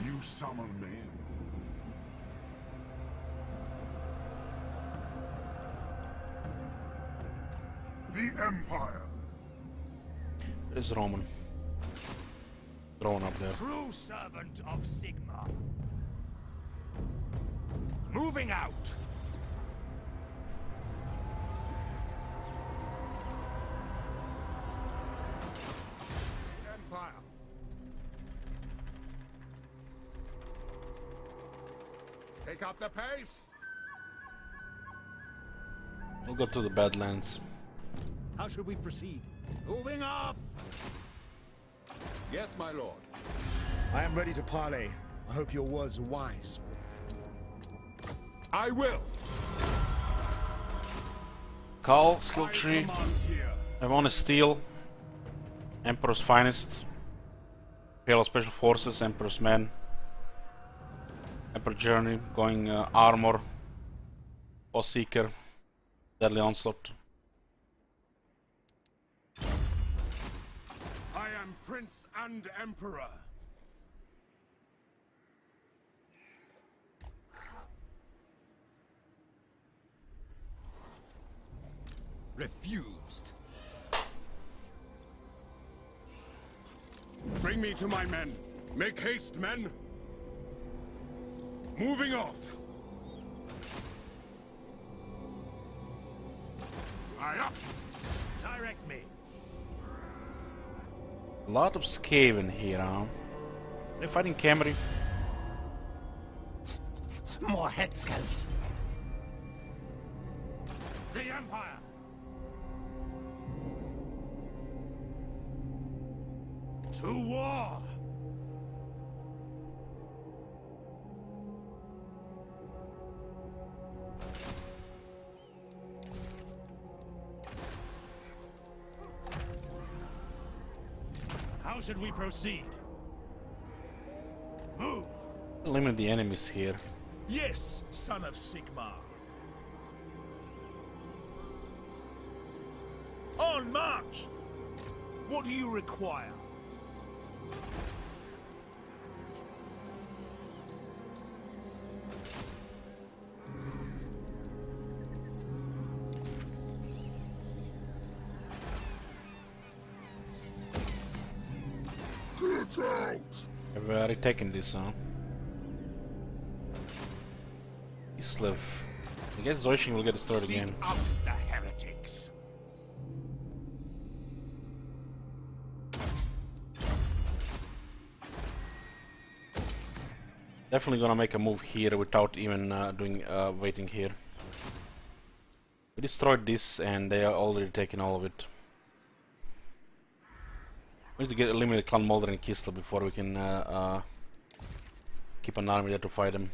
You summon me. The Empire. There's Roman. Thrown up there. True servant of Sigma. Moving out. Empire. Take up the pace. We'll go to the Badlands. How should we proceed? Moving off. Yes, my lord. I am ready to parley. I hope your words are wise. I will. Call, skill tree. Command here. I want to steal. Emperor's Finest. Imperial Special Forces, Emperor's Men. Emperor Journey, going Armor. Boss Seeker. Deadly Onslaught. I am Prince and Emperor. Refused. Bring me to my men. Make haste, men. Moving off. Aye up. Direct me. A lot of Skaven here, huh? They're fighting Camry. More head skulls. The Empire. To war. How should we proceed? Move! Limit the enemies here. Yes, son of Sigma. On march! What do you require? Get out. I've already taken this, huh? Islev. I guess Zoishin will get destroyed again. Seek out the heretics. Definitely gonna make a move here without even waiting here. We destroyed this and they are already taking all of it. We need to get eliminate Clan Mulder and Kislev before we can keep an army there to fight them.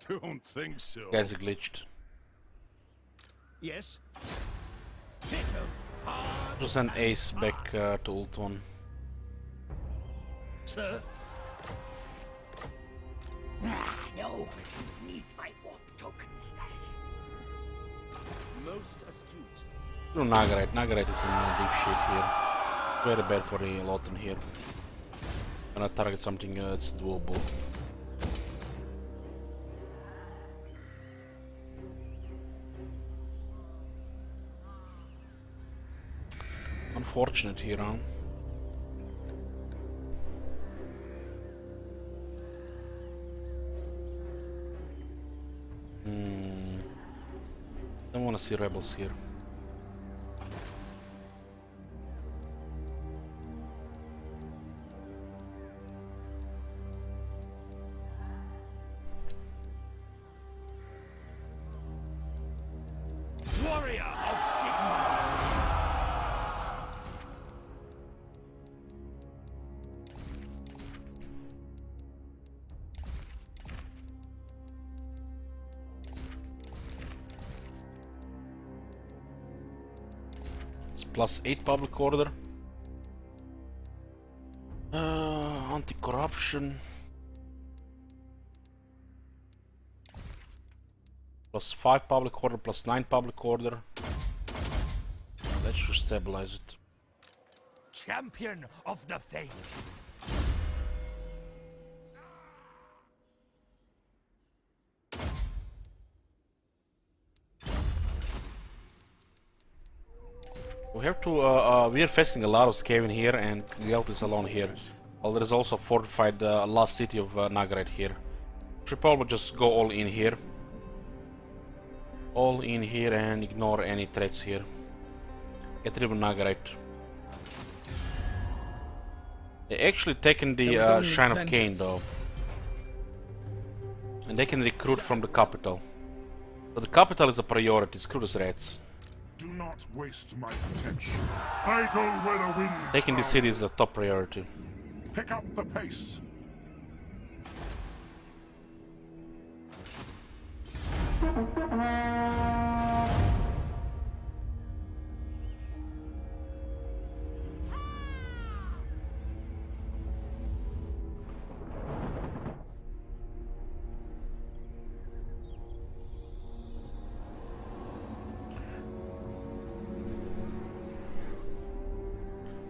Don't think so. Guys are glitched. Yes? To send Ace back to Ultron. Sir? No. Need my warp token stash. Most astute. Do Nagarite. Nagarite is in deep shit here. Very bad for the Lothar here. Gonna target something that's doable. Unfortunate here, huh? Don't want to see rebels here. Warrior of Sigma! It's +8 public order. Anti-corruption. +5 public order, +9 public order. That should stabilize it. Champion of the faith! We have to, we are facing a lot of Skaven here, and Gelt is alone here. Well, there is also fortified last city of Nagaret here. Should probably just go all in here. All in here and ignore any threats here. Get rid of Nagaret. They actually taken the Shrine of Cain though. And they can recruit from the capital. But the capital is a priority, screw those rats. Do not waste my attention. I go where the wind. Taking the city is a top priority. Pick up the pace.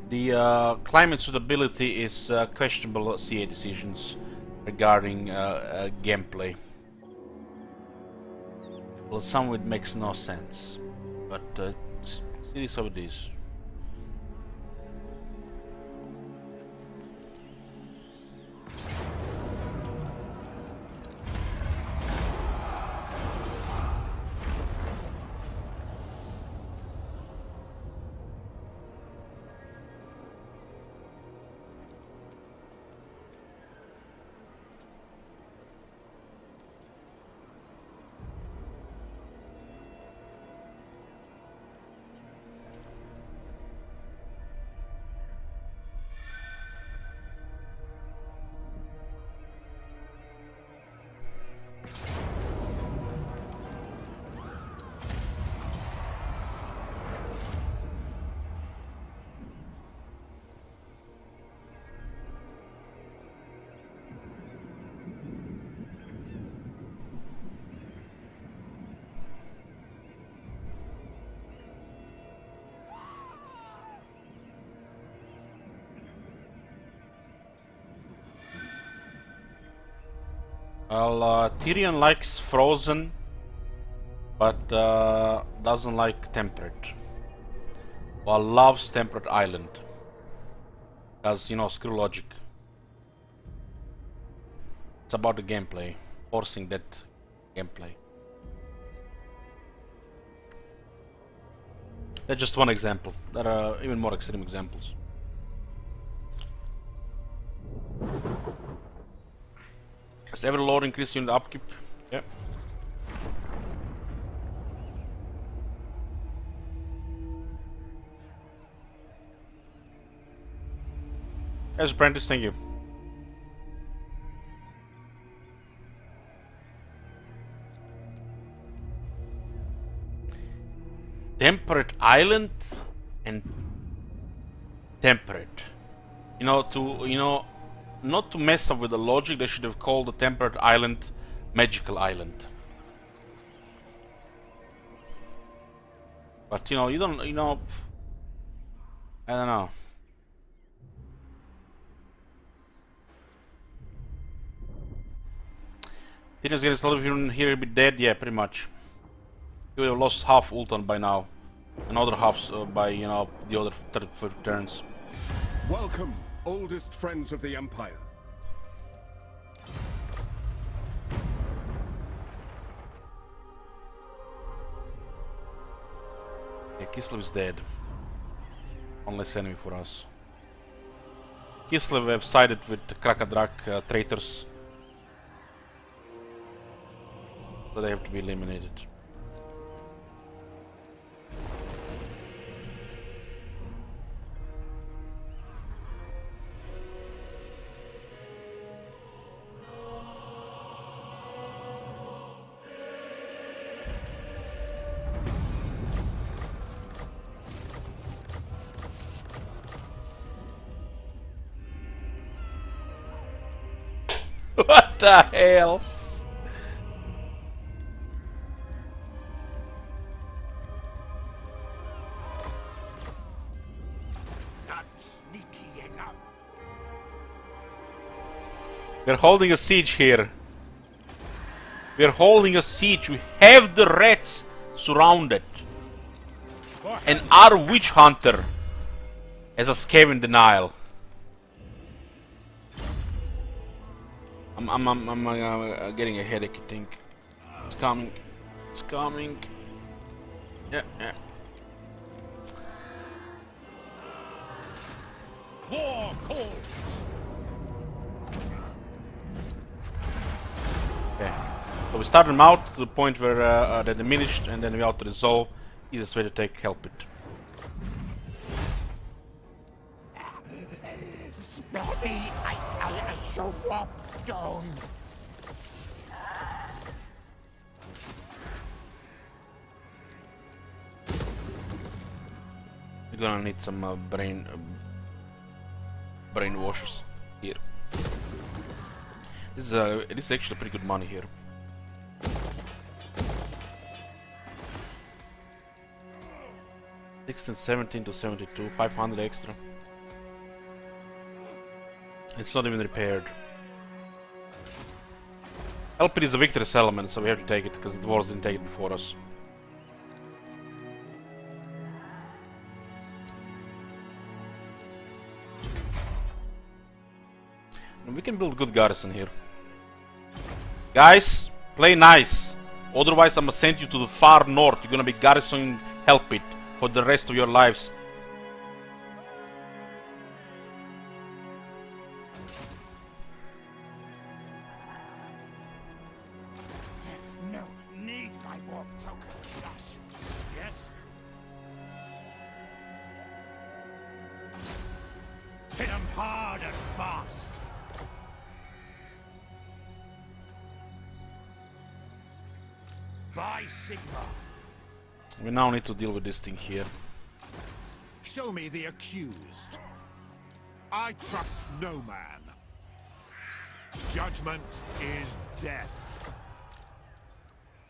The climate suitability is questionable CA decisions regarding gameplay. Well, some of it makes no sense, but it is how it is. Well, Tyrion likes frozen, but doesn't like temperate. Well, loves temperate island. Because, you know, screw logic. It's about the gameplay, forcing that gameplay. That's just one example. There are even more extreme examples. Has every lord increased unit upkeep? Yep. As apprentice, thank you. Temperate island and temperate. You know, not to mess up with the logic, they should have called the temperate island magical island. But you know, I don't know. Tyrion's getting a lot of you here a bit dead, yeah, pretty much. He would have lost half Ulton by now. Another half by, you know, the other 30 turns. Welcome, oldest friends of the Empire. Yeah, Kislev is dead. One less enemy for us. Kislev have sided with the Krakadrak traitors. So they have to be eliminated. What the hell? Not sneaky enough. We're holding a siege here. We're holding a siege. We have the rats surrounded. And our witch hunter has a scav in denial. I'm getting a headache, I think. It's coming. It's coming. Yeah. War calls. Okay. So we start them out to the point where they're diminished, and then we have to resolve. Easiest way to take help it. Spare me, I shall warp stone. We're gonna need some brain washers here. This is actually pretty good money here. (16, 17 to 72, 500 extra. It's not even repaired. Elpid is a victorious element, so we have to take it because the dwarves didn't take it before us. And we can build good garrison here. Guys, play nice. Otherwise, I'm gonna send you to the far north. You're gonna be garrisoning Elpid for the rest of your lives. No need my warp token slash. Yes? Hit 'em hard and fast. By Sigma. We now need to deal with this thing here. Show me the accused. I trust no man. Judgment is death.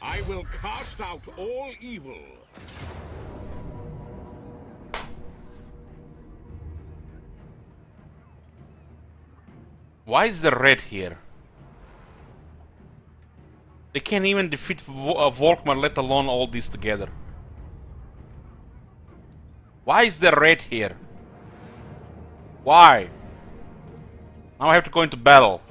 I will cast out all evil. Why is the red here? They can't even defeat Volkmar, let alone all this together. Why is the red here? Why? Now I have to go into battle.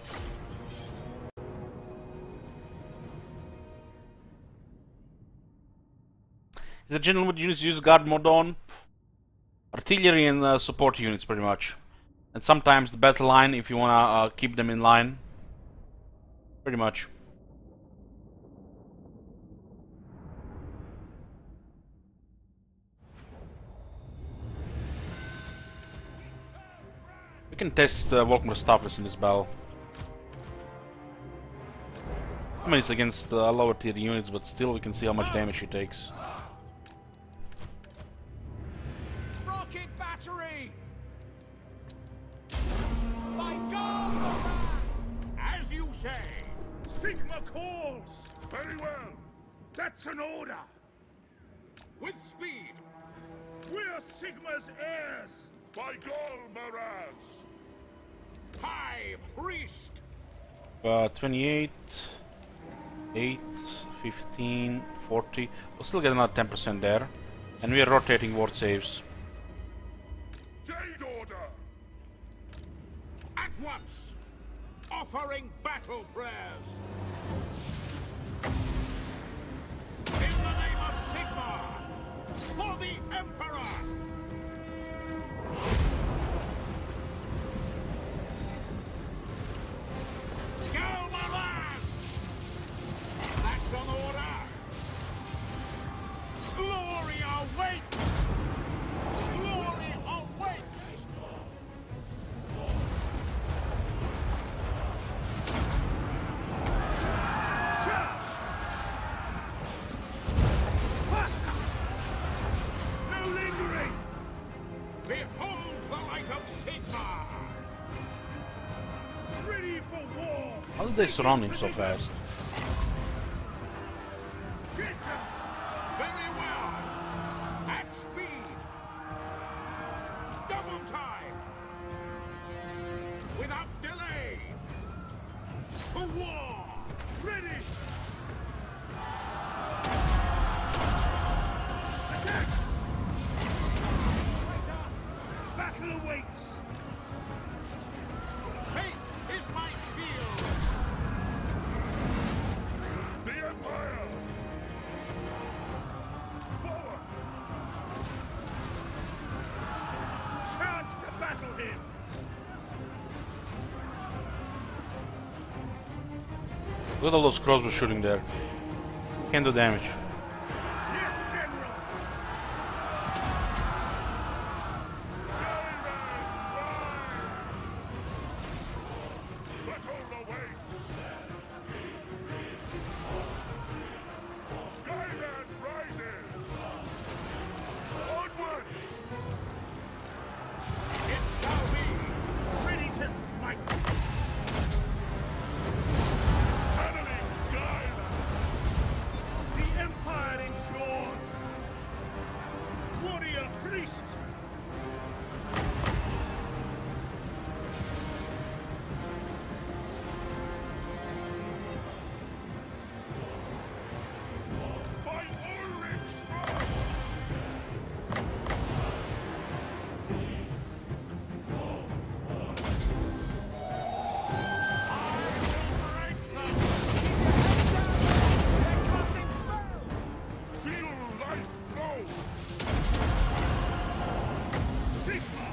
Is the general would use guard mode on? Artillery and support units pretty much. And sometimes the battle line if you wanna keep them in line. Pretty much. We can test Volkmar's toughness in this battle. I mean, it's against lower tier units, but still we can see how much damage he takes. Rocket battery! By God! As you say, Sigma calls! Very well. That's an order! With speed! We're Sigma's heirs! By Gol Maraz. High Priest! 28, 8, 15, 40. We'll still get another 10% there. And we are rotating ward saves. Jade Order! At once! Offering battle prayers! In the name of Sigmar! For the Emperor! Galmaraz! That's an order! Glory awaits! Glory awaits! Charge! Faster! No lingering! Behold the light of Sigmar! Ready for war! How did they surround him so fast? Get them! Very well! At speed! Double time! Without delay! To war! Ready! Attack! Traitor! Battle awaits! Faith is my shield! The Empire! Forward! Charge the battle hymns! Look at all those crossbow shooting there. Can't do damage. Yes, General! Battle awaits! Gaiman rises! Onwards! It shall be! Ready to smite! Channeling Gaiman! The Empire endures! Warrior priest! By Ulrich's wrath! Feel life flow! Sigma!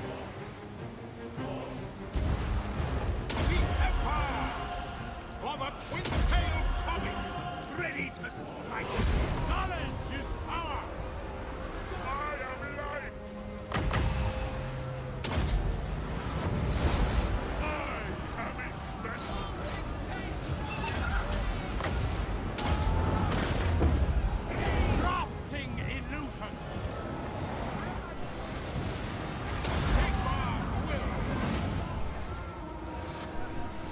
The Empire! For the twin-tailed comet! Ready to smite! Knowledge is power! I am life! I am its vessel! Drafting illusions! Sigmar's will!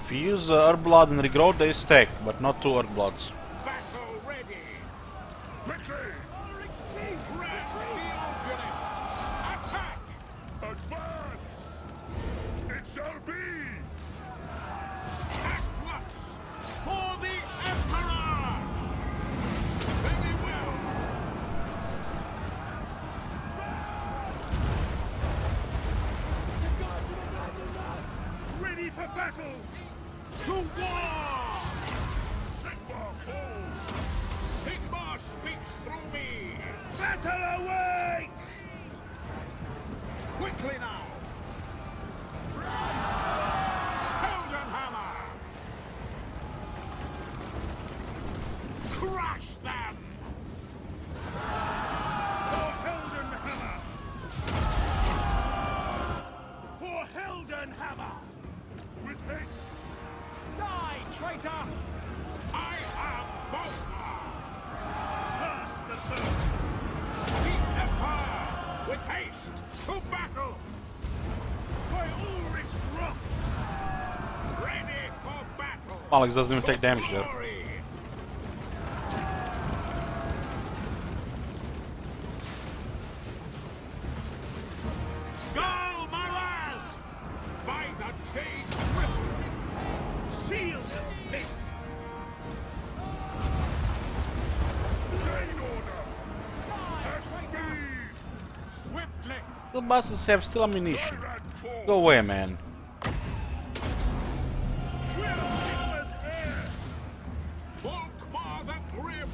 If you use Earthblood and Regrowth, they stack, but not two Earthbloods. Battle ready! Quickly! Ulrich's team! Red Theologist! Attack! Advance! It shall be! At once! For the Emperor! Very well! Ready for battle! To war! Sigmar calls! Sigmar speaks through me! Battle awaits! Quickly now! Heldenhammer! Crush them! For Heldenhammer! For Heldenhammer! With haste! Die, traitor! I am Volkmar! Pass the burn! The Empire! With haste! To battle! By Ulrich's wrath! Ready for battle! Alex doesn't even take damage there. Glory! Galmaraz! By the Jade Whip! Shield of Fate! Jade Order! At speed! The buses have still ammunition. Tyrant fall. Go away, man. We're Sigma's heirs! Volkmar the Grim.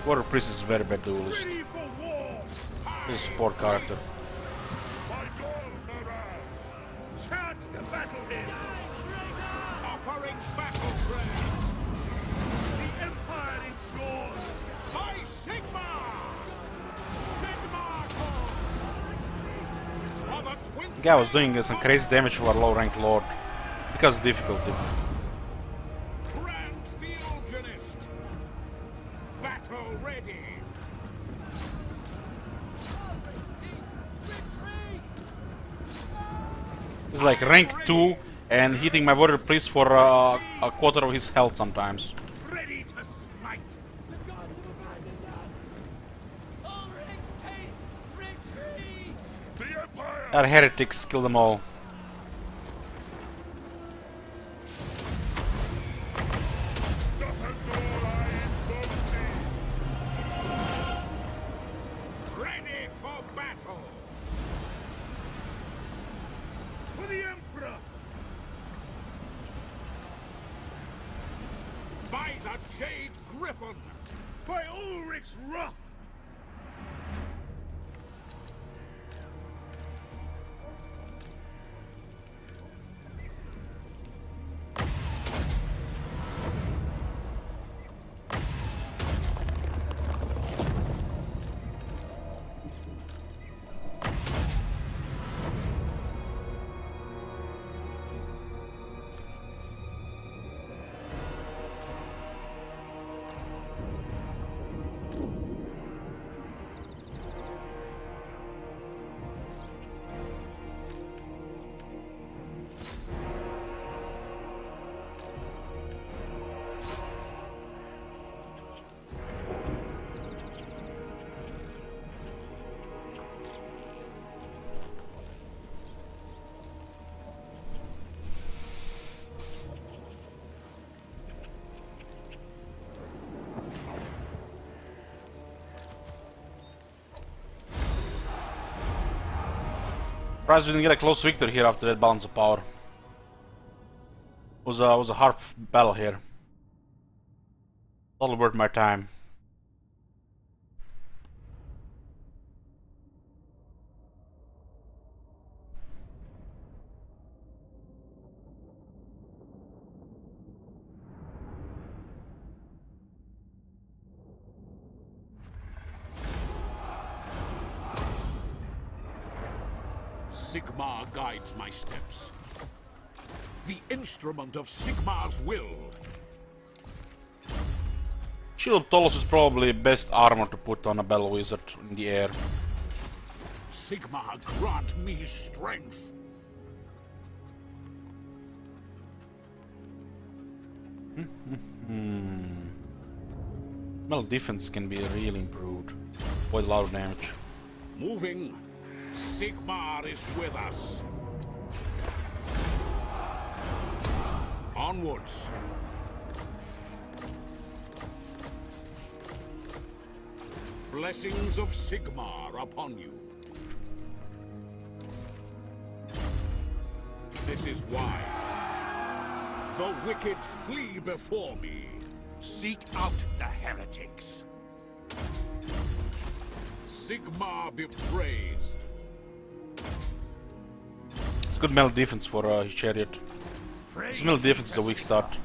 Warrior Priest is a very bad duelist. Ready for war! He's a support character. My dawn Miraz. Chant the battle hymns! Offering battle prayer. The Empire is yours! By Sigmar. Sigmar calls! For the twin. The guy was doing some crazy damage to our low rank lord because of difficulty. Grand Theogenist. Battle ready. He's like rank 2 and hitting my warrior priest for a quarter of his health sometimes. Ready to smite! The Empire. Our heretics, kill them all. Doth adore I invoke thee. Ready for battle. For the Emperor! By the Jade Griffin. By Ulrich's wrath! Surprised we didn't get a close victory here after that balance of power. Was a hard battle here. Totally worth my time. Sigmar guides my steps. The instrument of Sigmar's will. Shield of Tolos is probably best armor to put on a battle wizard in the air. Sigmar grant me strength. Metal defense can be really improved. Avoid a lot of damage. Moving, Sigmar is with us. Onwards. Blessings of Sigmar upon you. This is wise. The wicked flee before me. Seek out the heretics. Sigmar be praised. It's good metal defense for his chariot. His metal defense is a weak start.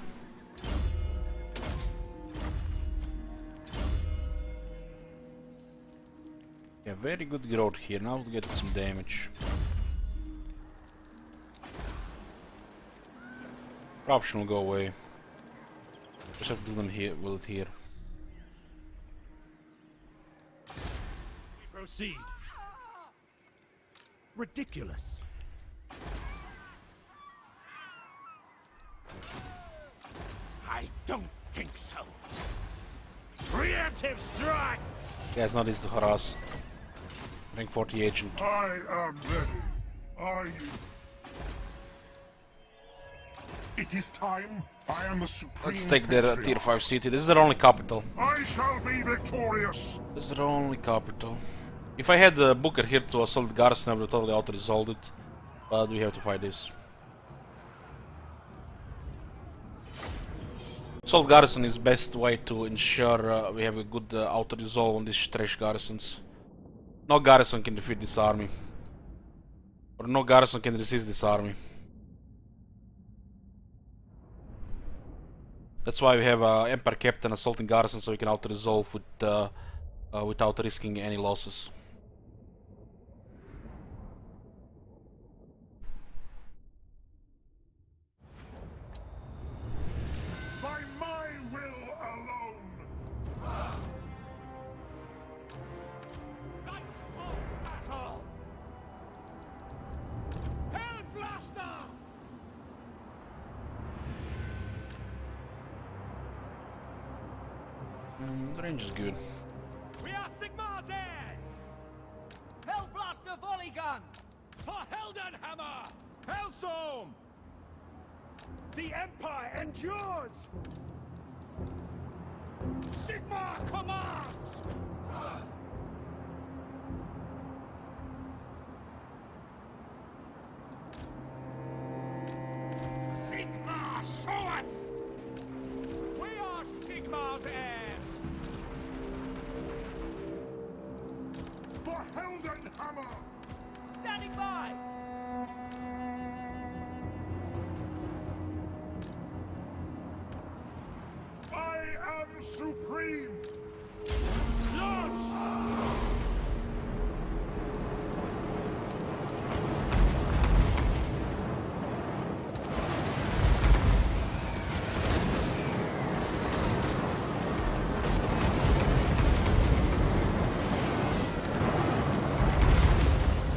Yeah, very good growth here. Now we'll get some damage. Corruption will go away. Just have to do them here, will it here. Proceed. Ridiculous. I don't think so. Preemptive strike! Yeah, it's not easy to harass. Rank 40 agent. I am ready. Are you? It is time. I am the supreme. Let's take their patriarch. tier 5 city. This is their only capital. I shall be victorious. This is their only capital. If I had Booker here to assault Garrison, I would have totally auto-resolved it. But we have to fight this. Assault Garrison is best way to ensure we have a good auto-resolve on these trash garrisons. No garrison can defeat this army. Or no garrison can resist this army. That's why we have Empire Captain assaulting garrison, so we can auto-resolve with, without risking any losses. By my will alone! Light of battle! Hellblaster! The range is good. We are Sigmar's heirs! Hellblaster volley gun! For Heldenhammer! Hellstorm! The Empire endures! Sigmar commands! Sigmar, show us! We are Sigmar's heirs! For Heldenhammer! Standing by! I am supreme! Launch!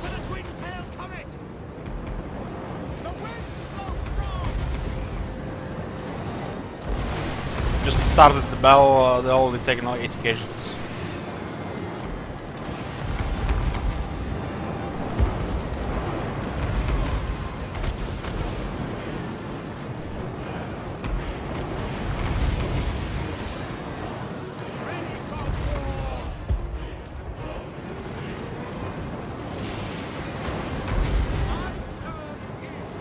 With a twin-tailed comet! The wind blows strong! Just started the battle, they already taken out 80 casualties. Ready for war! I serve Ish!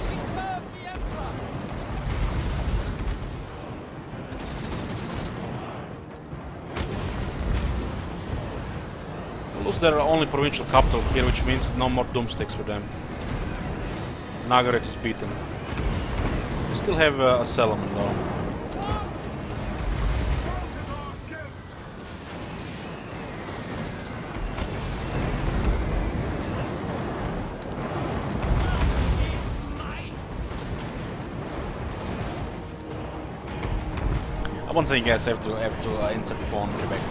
We serve the Emperor! Lose their only provincial capital here, which means no more doomsticks for them. Nagaret is beaten. We still have a settlement though. I won't say you guys have to insert before and get back.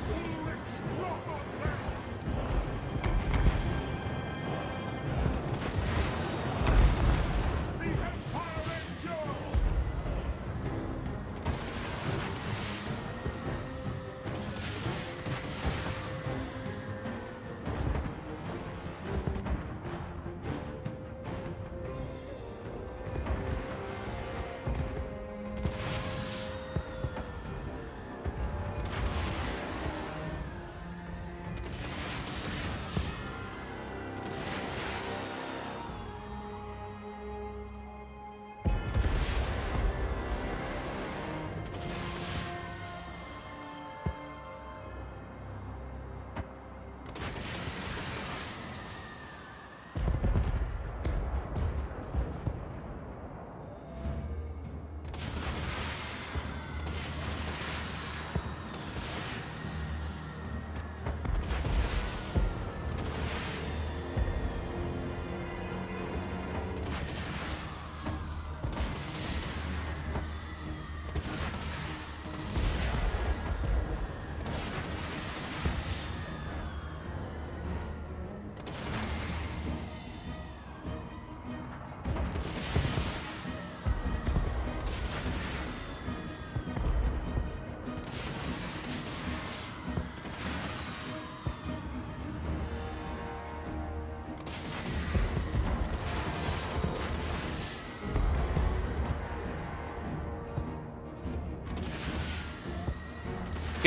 Ulrich Roth!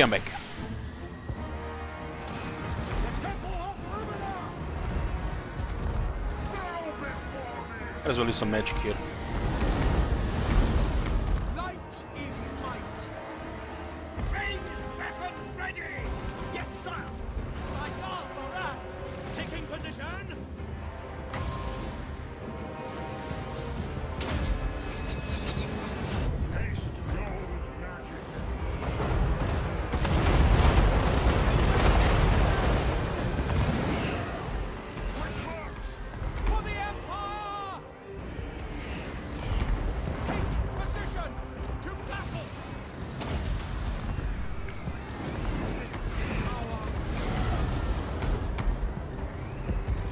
Okay, I'm back. The Temple of Lumina! There's only some magic here. Light is might. Ranged weapons ready! Yes, sire! By God, Moraz! Taking position! Haste gold magic. For the Empire! Take position! To battle! This power!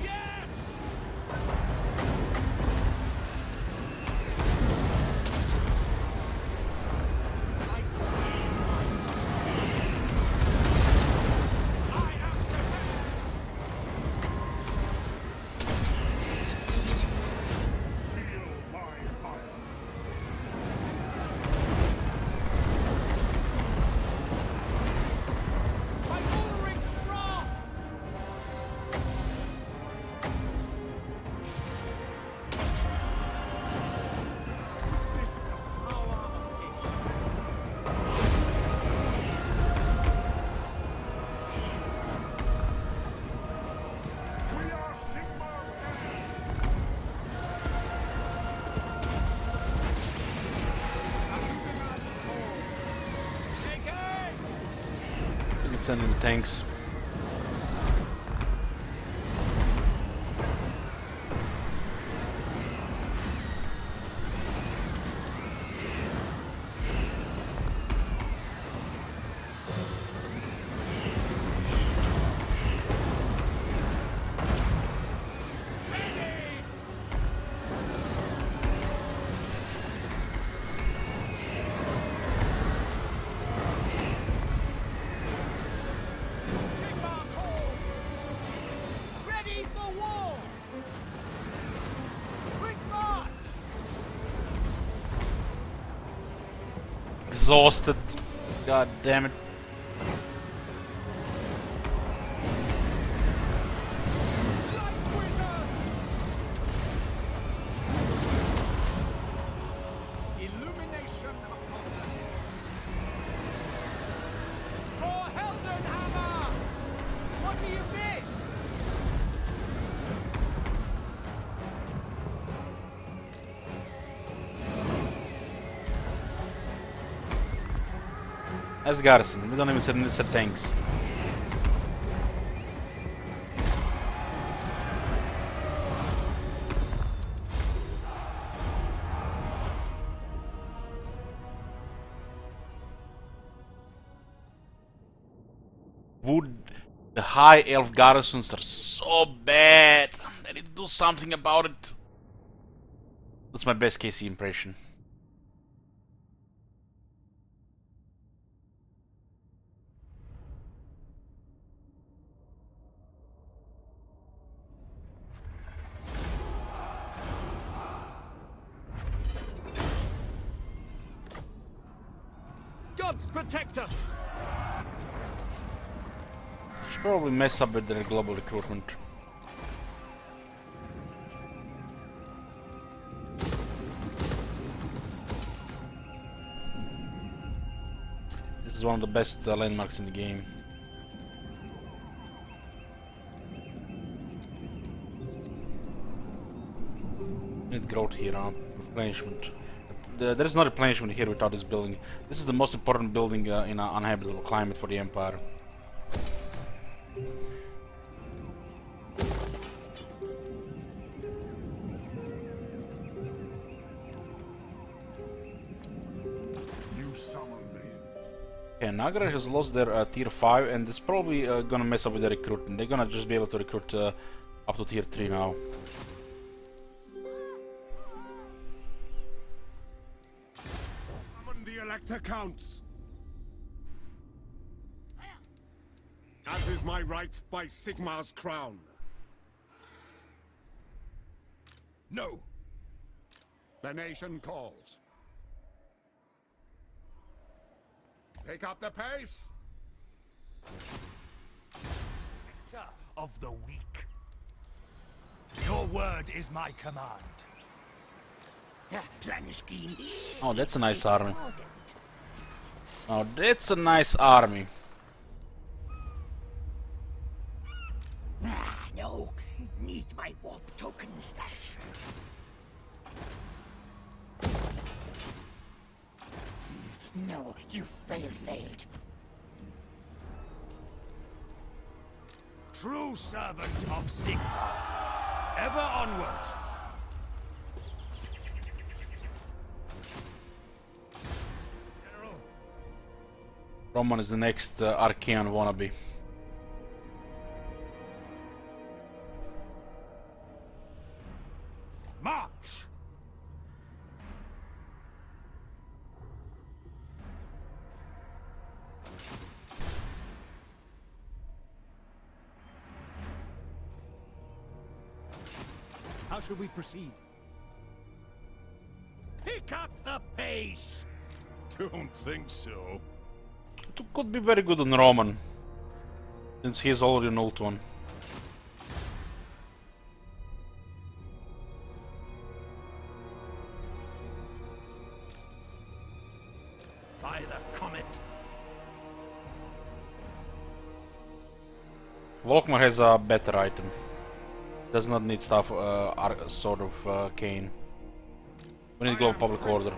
Yes! Light is might. I am prepared! Feel my ire. By Ulrich's wrath! Witness the power of Ish. We are Sigmar's heirs. Take aim! We can send in the tanks. Sigmar calls! Ready for war! Quick march! Exhausted. God damn it. Light wizard! Illumination upon them. For Heldenhammer! What do you bid? As garrison. We don't even send this at tanks. Would the high elf garrisons are so bad. I need to do something about it. That's my best case impression. Gods protect us! Should probably mess up with their global recruitment. This is one of the best landmarks in the game. Need growth here, replenishment. There is no replenishment here without this building. This is the most important building in an uninhabitable climate for the Empire. You summon me. Okay, Nagar has lost their tier 5 and it's probably gonna mess up with the recruitment. They're gonna just be able to recruit up to tier 3 now. Summon the Elector Counts. As is my right by Sigmar's crown. No. The nation calls. Pick up the pace. Of the weak. Your word is my command. Plan scheme. Oh, that's a nice is army. ardent. Oh, that's a nice army. No, need my warp token stash. No, you failed. True servant of Sigma. Ever onward. General. Roman is the next Archean wannabe. March! How should we proceed? Pick up the pace! Don't think so. It could be very good on Roman, since he's already an ult one. By the comet. Volkmar has a better item. Does not need stuff, sort of Kane. We need Global Public Order.